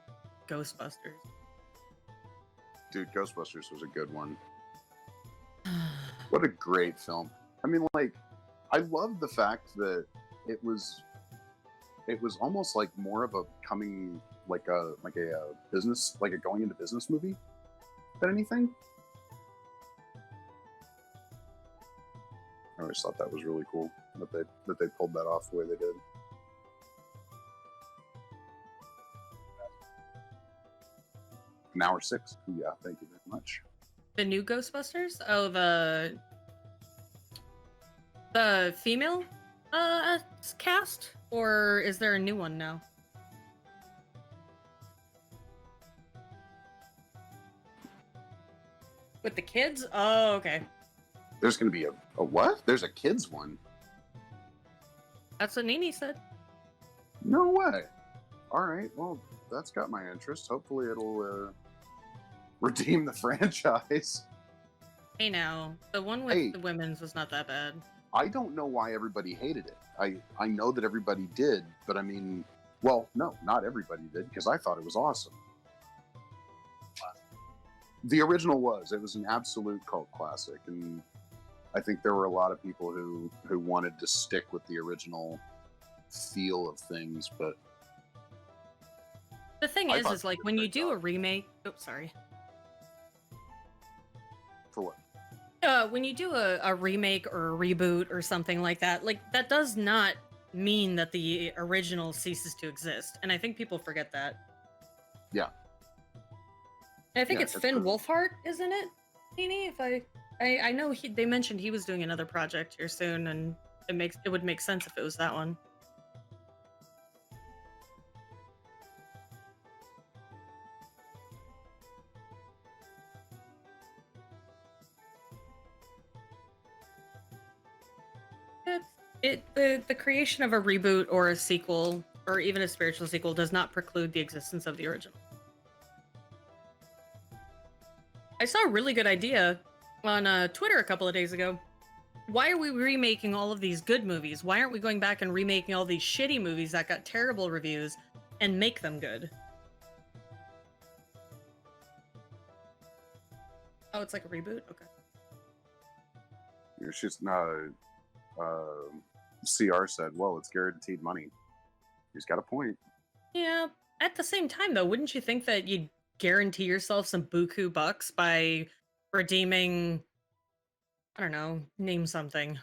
Ghostbusters. Dude, Ghostbusters was a good one. What a great film. I mean, like, I love the fact that it was almost like more of a coming, like a business, like a going into business movie than anything. I always thought that was really cool that they pulled that off the way they did. An hour 6. Yeah, thank you very much. The new Ghostbusters? Oh, the female cast? Or is there a new one now? With the kids? Oh, okay. There's going to be a what? There's a kids one? That's what Nini said. No way. All right, well, that's got my interest. Hopefully it'll redeem the franchise. Hey now, the one with the women's was not that bad. I don't know why everybody hated it. I know that everybody did, but I mean, well, no, not everybody did, because I thought it was awesome. The original was. It was an absolute cult classic, and I think there were a lot of people who wanted to stick with the original feel of things, but the thing is like when you do a remake. Oh, sorry. For what? When you do a remake or a reboot or something like that does not mean that the original ceases to exist, and I think people forget that. Yeah. And I think it's Finn Wolfhard, isn't it, Nini? If I know they mentioned he was doing another project here soon, and it would make sense if it was that one. The creation of a reboot or a sequel or even a spiritual sequel does not preclude the existence of the original. I saw a really good idea on Twitter a couple of days ago. Why are we remaking all of these good movies? Why aren't we going back and remaking all these shitty movies that got terrible reviews and make them good? Oh, it's like a reboot? Okay. Yeah, she's not. CR said, well, it's guaranteed money. He's got a point. Yeah. At the same time, though, wouldn't you think that you'd guarantee yourself some buku bucks by redeeming, I don't know, name something.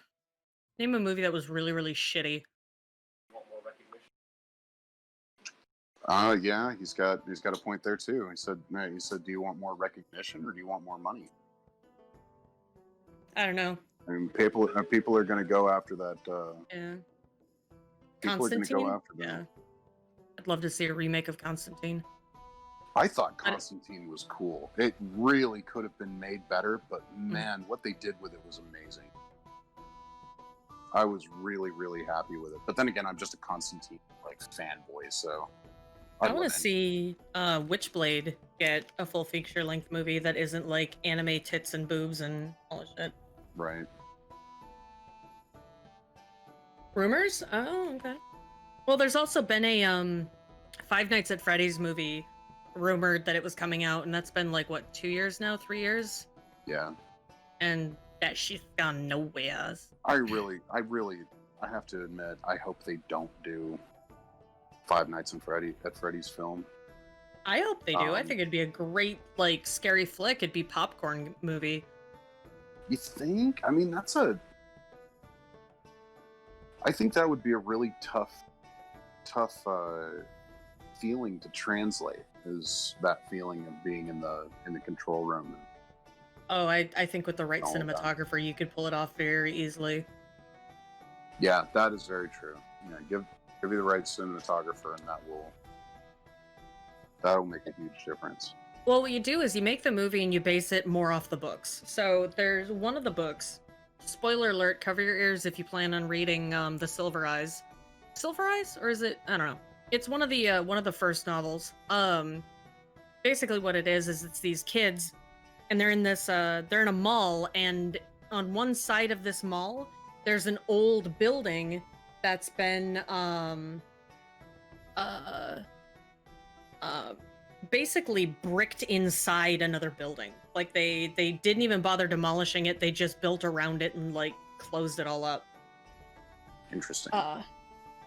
Name a movie that was really, really shitty. Want more recognition? Yeah, he's got a point there too. He said, do you want more recognition or do you want more money? I don't know. I mean, people are going to go after that. Yeah. People are going to go Constantine? after that. Yeah. I'd love to see a remake of Constantine. I thought Constantine was cool. It really could have been made better, but man, what they did with it was amazing. I was really, really happy with it. But then again, I'm just a Constantine fanboy, so I want to see Witchblade get a full feature-length movie that isn't like anime tits and boobs and all that shit. Right. Rumors? Oh, okay. Well, there's also been a Five Nights at Freddy's movie rumored that it was coming out, and that's been like what, 2 years now, 3 years? Yeah. And that shit's gone nowhere. I have to admit, I hope they don't do Five Nights at Freddy's film. I hope they do. I think it'd be a great scary flick. It'd be popcorn movie. You think? I mean, I think that would be a really tough feeling to translate, is that feeling of being in the control room. Oh, I think with the right cinematographer, you could pull it off very easily. Yeah, that is very true. Yeah, give you the right cinematographer, and that'll make a huge difference. Well, what you do is you make the movie and you base it more off the books. So there's one of the books. Spoiler alert, cover your ears if you plan on reading the Silver Eyes. Silver Eyes? Or is it? I don't know. It's one of the first novels. Basically what it is it's these kids, and they're in this they're in a mall, and on one side of this mall there's an old building that's been basically bricked inside another building. Like they didn't even bother demolishing it, they just built around it and closed it all up. Interesting.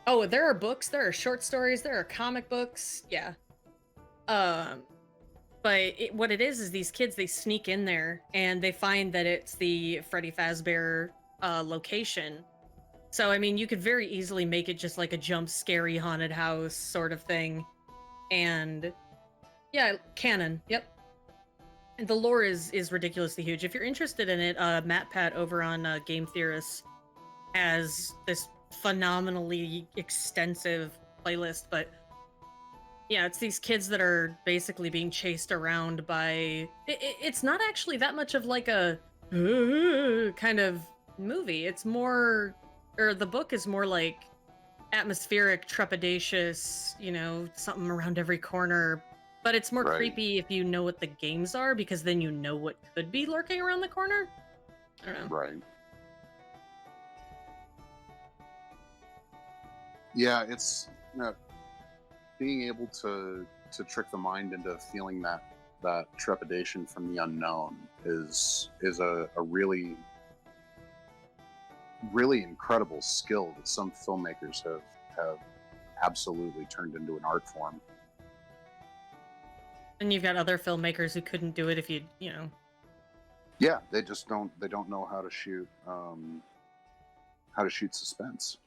Oh, there are books, there are short stories, there are comic books, yeah. But what it is these kids, they sneak in there and they find that it's the Freddy Fazbear location. So, I mean, you could very easily make it just like a jump scary haunted house sort of thing. And yeah, canon, yep. And the lore is ridiculously huge. If you're interested in it, Matt Pat over on Game Theorists has this phenomenally extensive playlist, but yeah, it's these kids that are basically being chased around by... It's not actually that much of like a kind of movie. It's more... Or the book is more like atmospheric, trepidatious, something around every corner. But it's more creepy if you know what the games are, because then you know what could be lurking around the corner. I don't know. Right. Yeah, it's... being able to trick the mind into feeling that trepidation from the unknown is a really, really incredible skill that some filmmakers have absolutely turned into an art form. And you've got other filmmakers who couldn't do it if you. Yeah, they just don't know how to shoot suspense.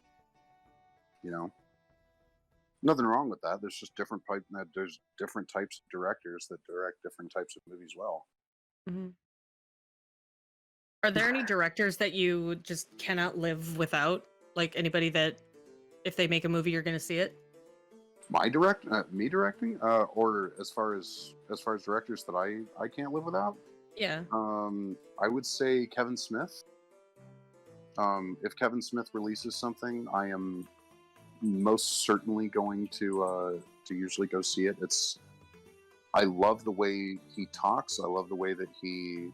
Nothing wrong with that. There's just different types of directors that direct different types of movies well. Mm-hmm. Are there any directors that you just cannot live without? Like anybody that, if they make a movie, you're going to see it? Me directing, or as far as directors that I can't live without? Yeah. I would say Kevin Smith. If Kevin Smith releases something, I am most certainly going to usually go see it. I love the way he talks. I love the way that he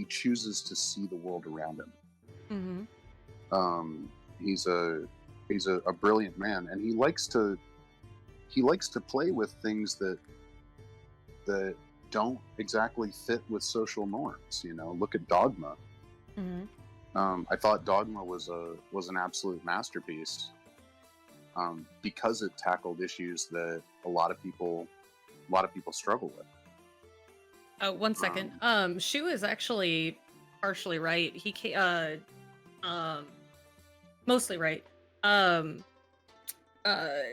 chooses to see the world around him. Mm-hmm. He's a brilliant man, and he likes to play with things that don't exactly fit with social norms. Look at Dogma. Mm-hmm. I thought Dogma was an absolute masterpiece because it tackled issues that a lot of people struggle with. Oh, 1 second. Shu is actually partially right. He mostly right.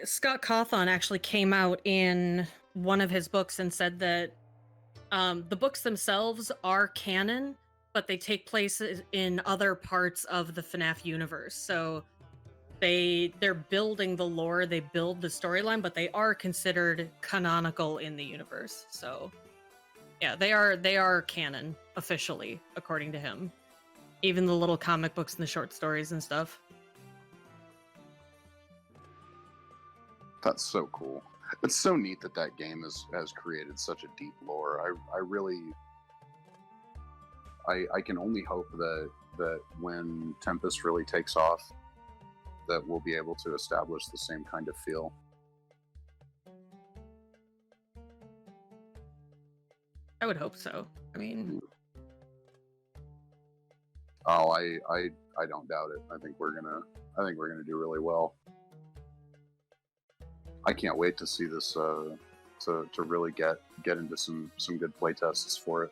Scott Cawthon actually came out in one of his books and said that the books themselves are canon, but they take place in other parts of the FNAF universe. So they're building the lore, they build the storyline, but they are considered canonical in the universe. So yeah, they are canon officially, according to him. Even the little comic books and the short stories and stuff. That's so cool. It's so neat that that game has created such a deep lore. I really I can only hope that when Tempest really takes off, that we'll be able to establish the same kind of feel. I would hope so. I mean, oh, I don't doubt it. I think we're gonna do really well. I can't wait to see this to really get into some good play tests for it.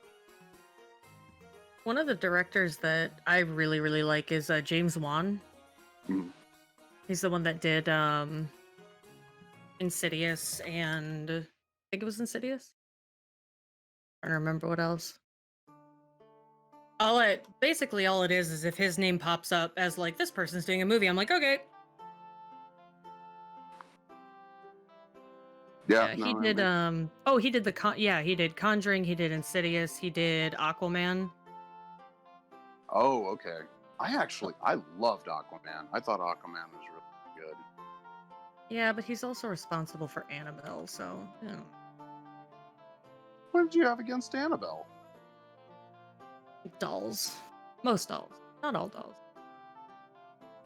one of the directors that I really really like is James Wan. Mhm. He's the one that did Insidious, and I think it was Insidious. I don't remember what else. Basically all it is if his name pops up as like this person's doing a movie, I'm like, okay. Yeah, he did he did he did Conjuring, he did Insidious, he did Aquaman. Oh, okay. I loved Aquaman. I thought Aquaman was really good. Yeah, but he's also responsible for Annabelle, so yeah. What did you have against Annabelle? Dolls. Most dolls. Not all dolls.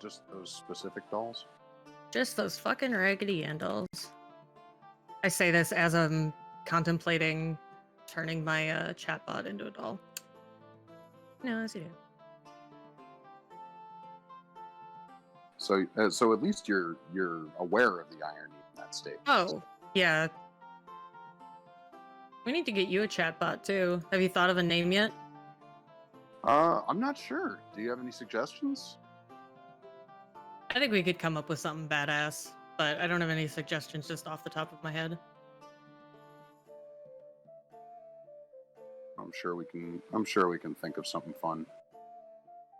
Just those specific dolls? Just those fucking Raggedy Ann dolls. I say this as I'm contemplating turning my chatbot into a doll. No, as you do. So at least you're aware of the irony in that statement. Oh, yeah. We need to get you a chatbot too. Have you thought of a name yet? I'm not sure. Do you have any suggestions? I think we could come up with something badass, but I don't have any suggestions just off the top of my head. I'm sure we can think of something fun.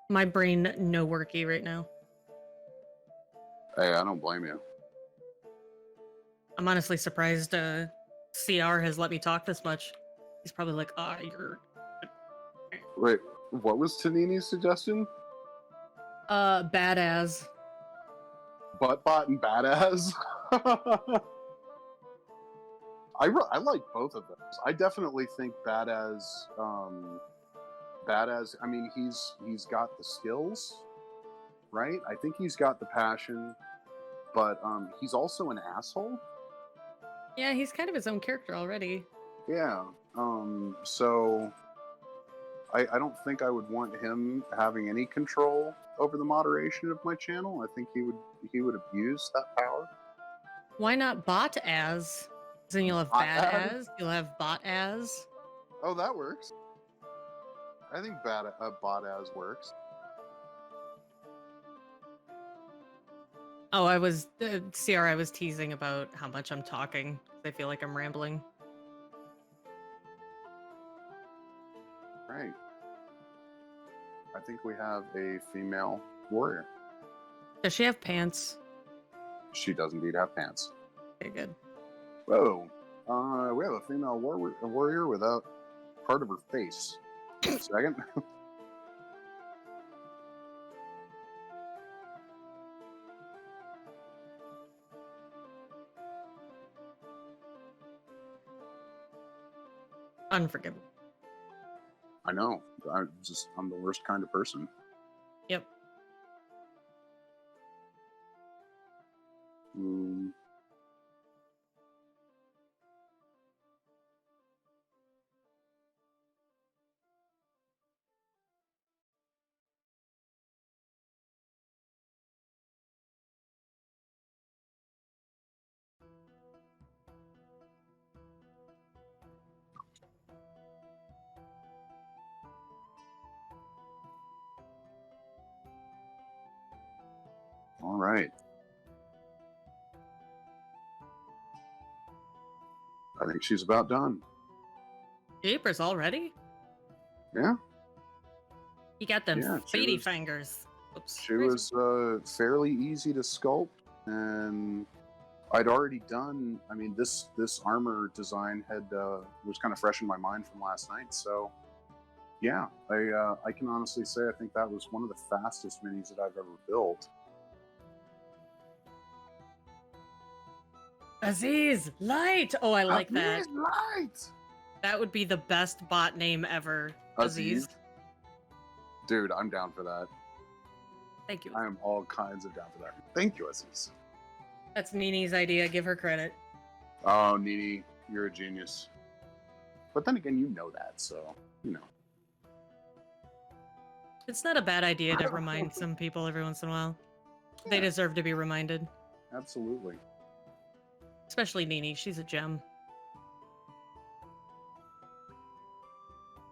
My brain no worky right now. Hey, I don't blame you. I'm honestly surprised CR has let me talk this much. He's probably like, you're... Wait, what was Tanini's suggestion? Badass. Buttbot and Badass? I like both of those. I definitely think Badass, I mean, he's got the skills, right? I think he's got the passion, but he's also an asshole. Yeah, he's kind of his own character already. Yeah. So I don't think I would want him having any control over the moderation of my channel. I think he would abuse that power. Why not bot as? Then you'll have bad as. You'll have bot as. Oh, that works. I think bot as works. Oh, I was CR. I was teasing about how much I'm talking. I feel like I'm rambling. Right. I think we have a female warrior. Does she have pants? She does indeed have pants. Okay, good. Whoa. We have a female warrior without part of her face. Second. Unforgivable. I know. I'm the worst kind of person. Yep. All right. I think she's about done. Jeepers already? Yeah. You got them Yeah, fatty fingers. Oops. She was fairly easy to sculpt, and I'd already done. I mean, this armor design had was kind of fresh in my mind from last night. So, yeah, I can honestly say I think that was one of the fastest minis that I've ever built. Aziz, light. Oh, I like that. Aziz Light. That would be the best bot name ever. Aziz. Dude, I'm down for that. Thank you. I am all kinds of down for that. Thank you, Aziz. That's Nini's idea. Give her credit. Oh, Nini, you're a genius. But then again, you know that, so, you know. It's not a bad idea to remind some people every once in a while. They deserve to be reminded. Absolutely. Especially Nini. She's a gem.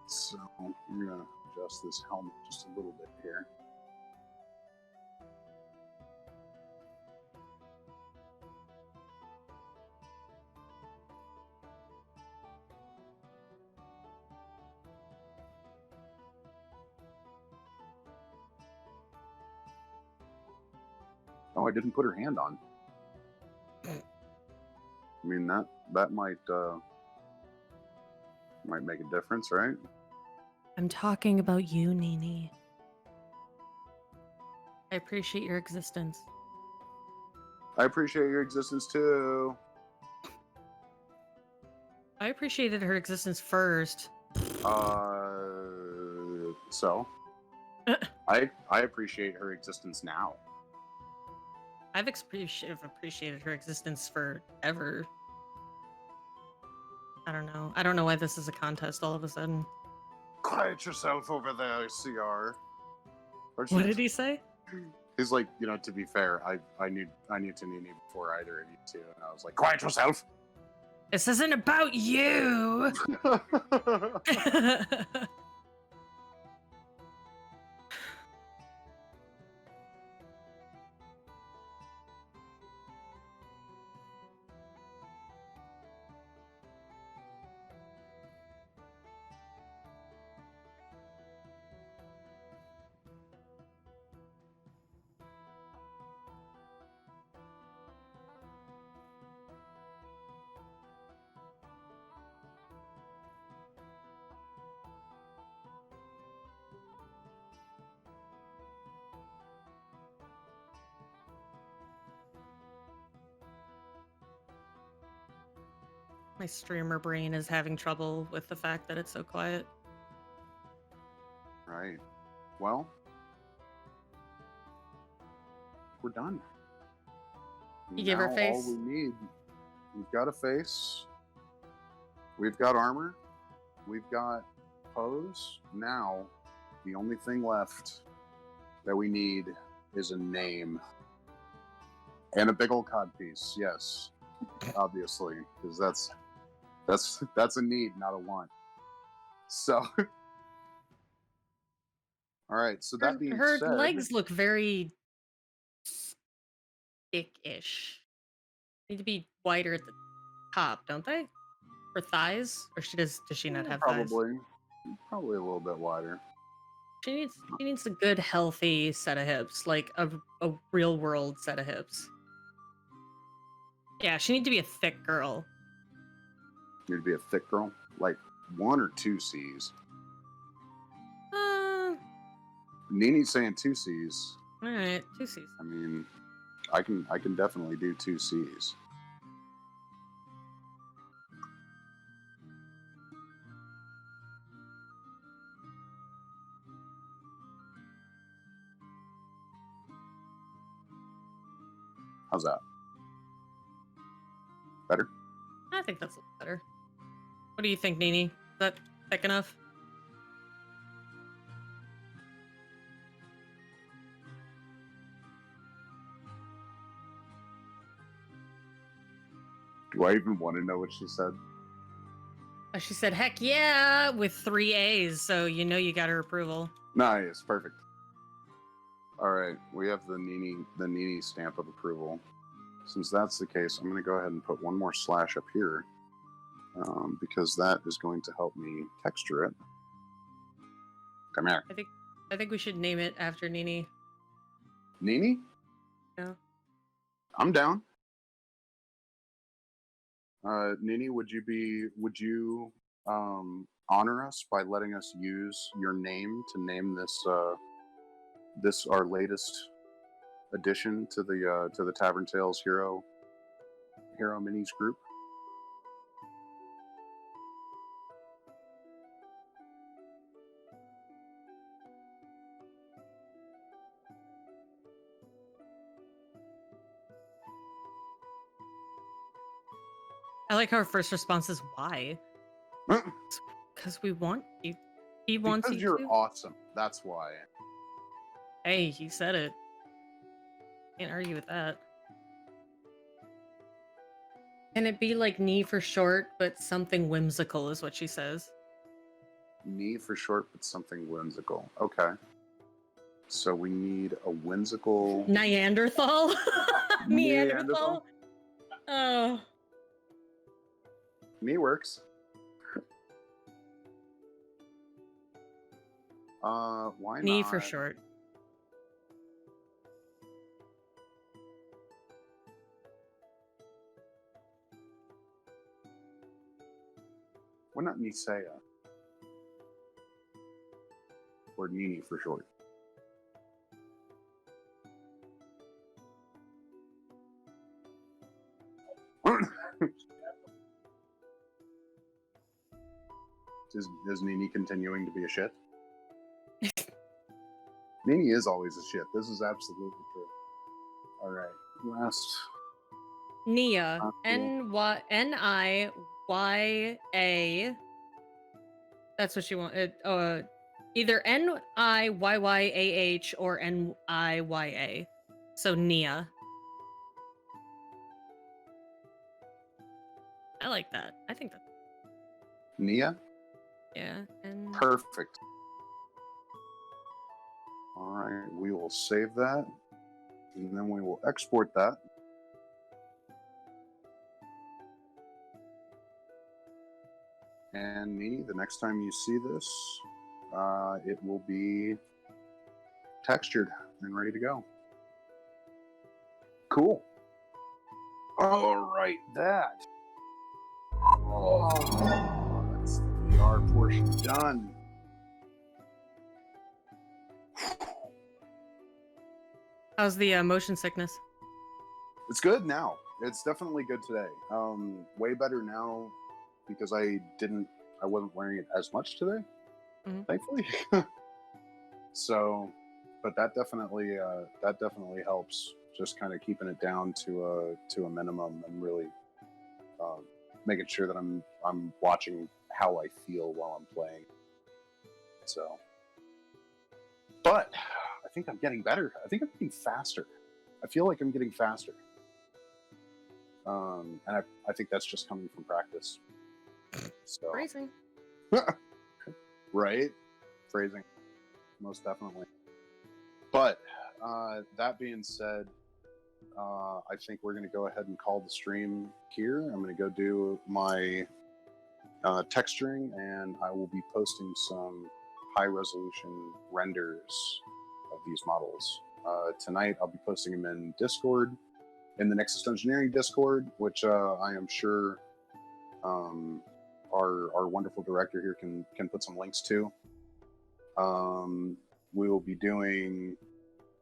So, I'm going to adjust this helmet just a little bit here. Oh, I didn't put her hand on. I mean, that might make a difference, right? I'm talking about you, Nini. I appreciate your existence. I appreciate your existence too. I appreciated her existence first. So I appreciate her existence now. I've appreciated her existence forever. I don't know. I don't know why this is a contest all of a sudden. Quiet yourself over there, CR. What did he say? He's like, you know, to be fair, I knew to Nini before either of you two, and I was like, quiet yourself. This isn't about you. My streamer brain is having trouble with the fact that it's so quiet. Right. Well, we're done. You give her Now face? all we need, we've got a face, we've got armor, we've got pose. Now, the only thing left that we need is a name. And a big old codpiece, yes. Obviously, because that's a need, not a want. So, all right. So that being her said, legs look very thick-ish. Need to be wider at the top, don't they? Her thighs, or does she not have thighs? Probably a little bit wider. She needs a good, healthy set of hips, like a real world set of hips. Yeah, she needs to be a thick girl. Need to be a thick girl, like 1 or 2 C's. Nini's saying 2 C's. All right, 2 C's. I mean, I can definitely do 2 C's. How's that? Better? I think that's a little better. What do you think, Nini? Is that thick enough? Do I even want to know what she said? She said, heck yeah, with 3 A's, so you know you got her approval. Nice, perfect. All right, we have the Nini stamp of approval. Since that's the case, I'm going to go ahead and put one more slash up here because that is going to help me texture it. Come here. I think we should name it after Nini. Nini? Yeah. I'm down. Nini, would you honor us by letting us use your name to name this our latest addition to the Tavern Tales Hero Minis group? I like how our first response is why. Because we want you. He wants Because you you're to. awesome. That's why. Hey, he said it. Can't argue with that. Can it be like knee for short, but something whimsical is what she says. Knee for short, but something whimsical. Okay. So we need a whimsical Neanderthal? Neanderthal? Oh. Knee works. Why not? Knee for short. Why not Nisea? Or Nini for short. Is Nini continuing to be a shit? Nini is always a shit. This is absolutely true. All right, last. Nia. N-I-Y-A. That's what you want. Either N-I-Y-Y-A-H or N-I-Y-A. So Nia. I like that. I think that. Nia? Yeah. And Perfect. All right, we will save that. And then we will export that. And Nini, the next time you see this, it will be textured and ready to go. Cool. All right, that. Oh, that's the VR portion done. how's the motion sickness? It's good now. It's definitely good today. Way better now because I wasn't wearing it as much today, thankfully. So, but that definitely helps. Just kind of keeping it down to a minimum and really making sure that I'm watching how I feel while I'm playing. So, but I think I'm getting better. I think I'm getting faster. I feel like I'm getting faster. And I think that's just coming from practice. So, Phrasing. right? Phrasing. Most definitely. But that being said, I think we're going to go ahead and call the stream here. I'm going to go do my texturing, and I will be posting some high-resolution renders of these models. Tonight, I'll be posting them in Discord, in the Nexus Dungeoneering Discord, which I am sure our wonderful director here can put some links to. We will be doing,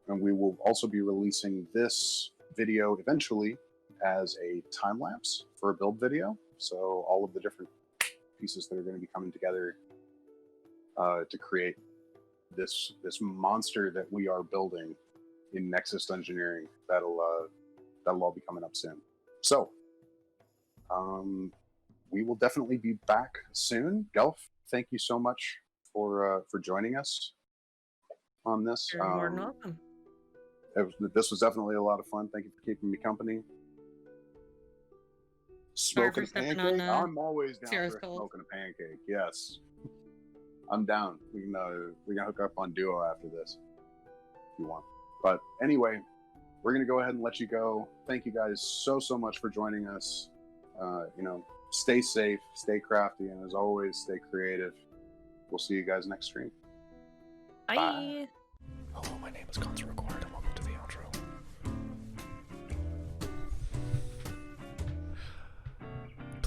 and we will also be releasing this video eventually as a time lapse for a build video. So all of the different pieces that are going to be coming together to create this monster that we are building in Nexus Dungeoneering. That'll all be coming up soon. So we will definitely be back soon. Gelf, thank you so much for joining us on this. You're more than welcome. This was definitely a lot of fun. Thank you for keeping me company. Smoking a pancake? I'm always down for smoking a pancake. Yes, I'm down. We can hook up on Duo after this if you want. But anyway, we're gonna go ahead and let you go. Thank you guys so much for joining us. Stay safe, stay crafty, and as always, stay creative. We'll see you guys next stream. Bye. Hello, my name is ConsoleRequired, and welcome to the outro.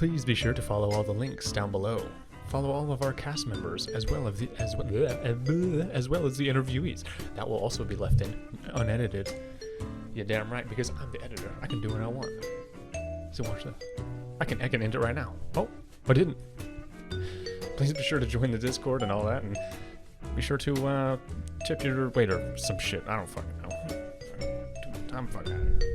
Please be sure to follow all the links down below. Follow all of our cast members as well as the interviewees. That will also be left in unedited. You're damn right, because I'm the editor. I can do what I want. So watch this. I can end it right now. Oh, I didn't. Please be sure to join the Discord and all that, and be sure to tip your waiter some shit. I don't fucking know. I'm fucking out of here.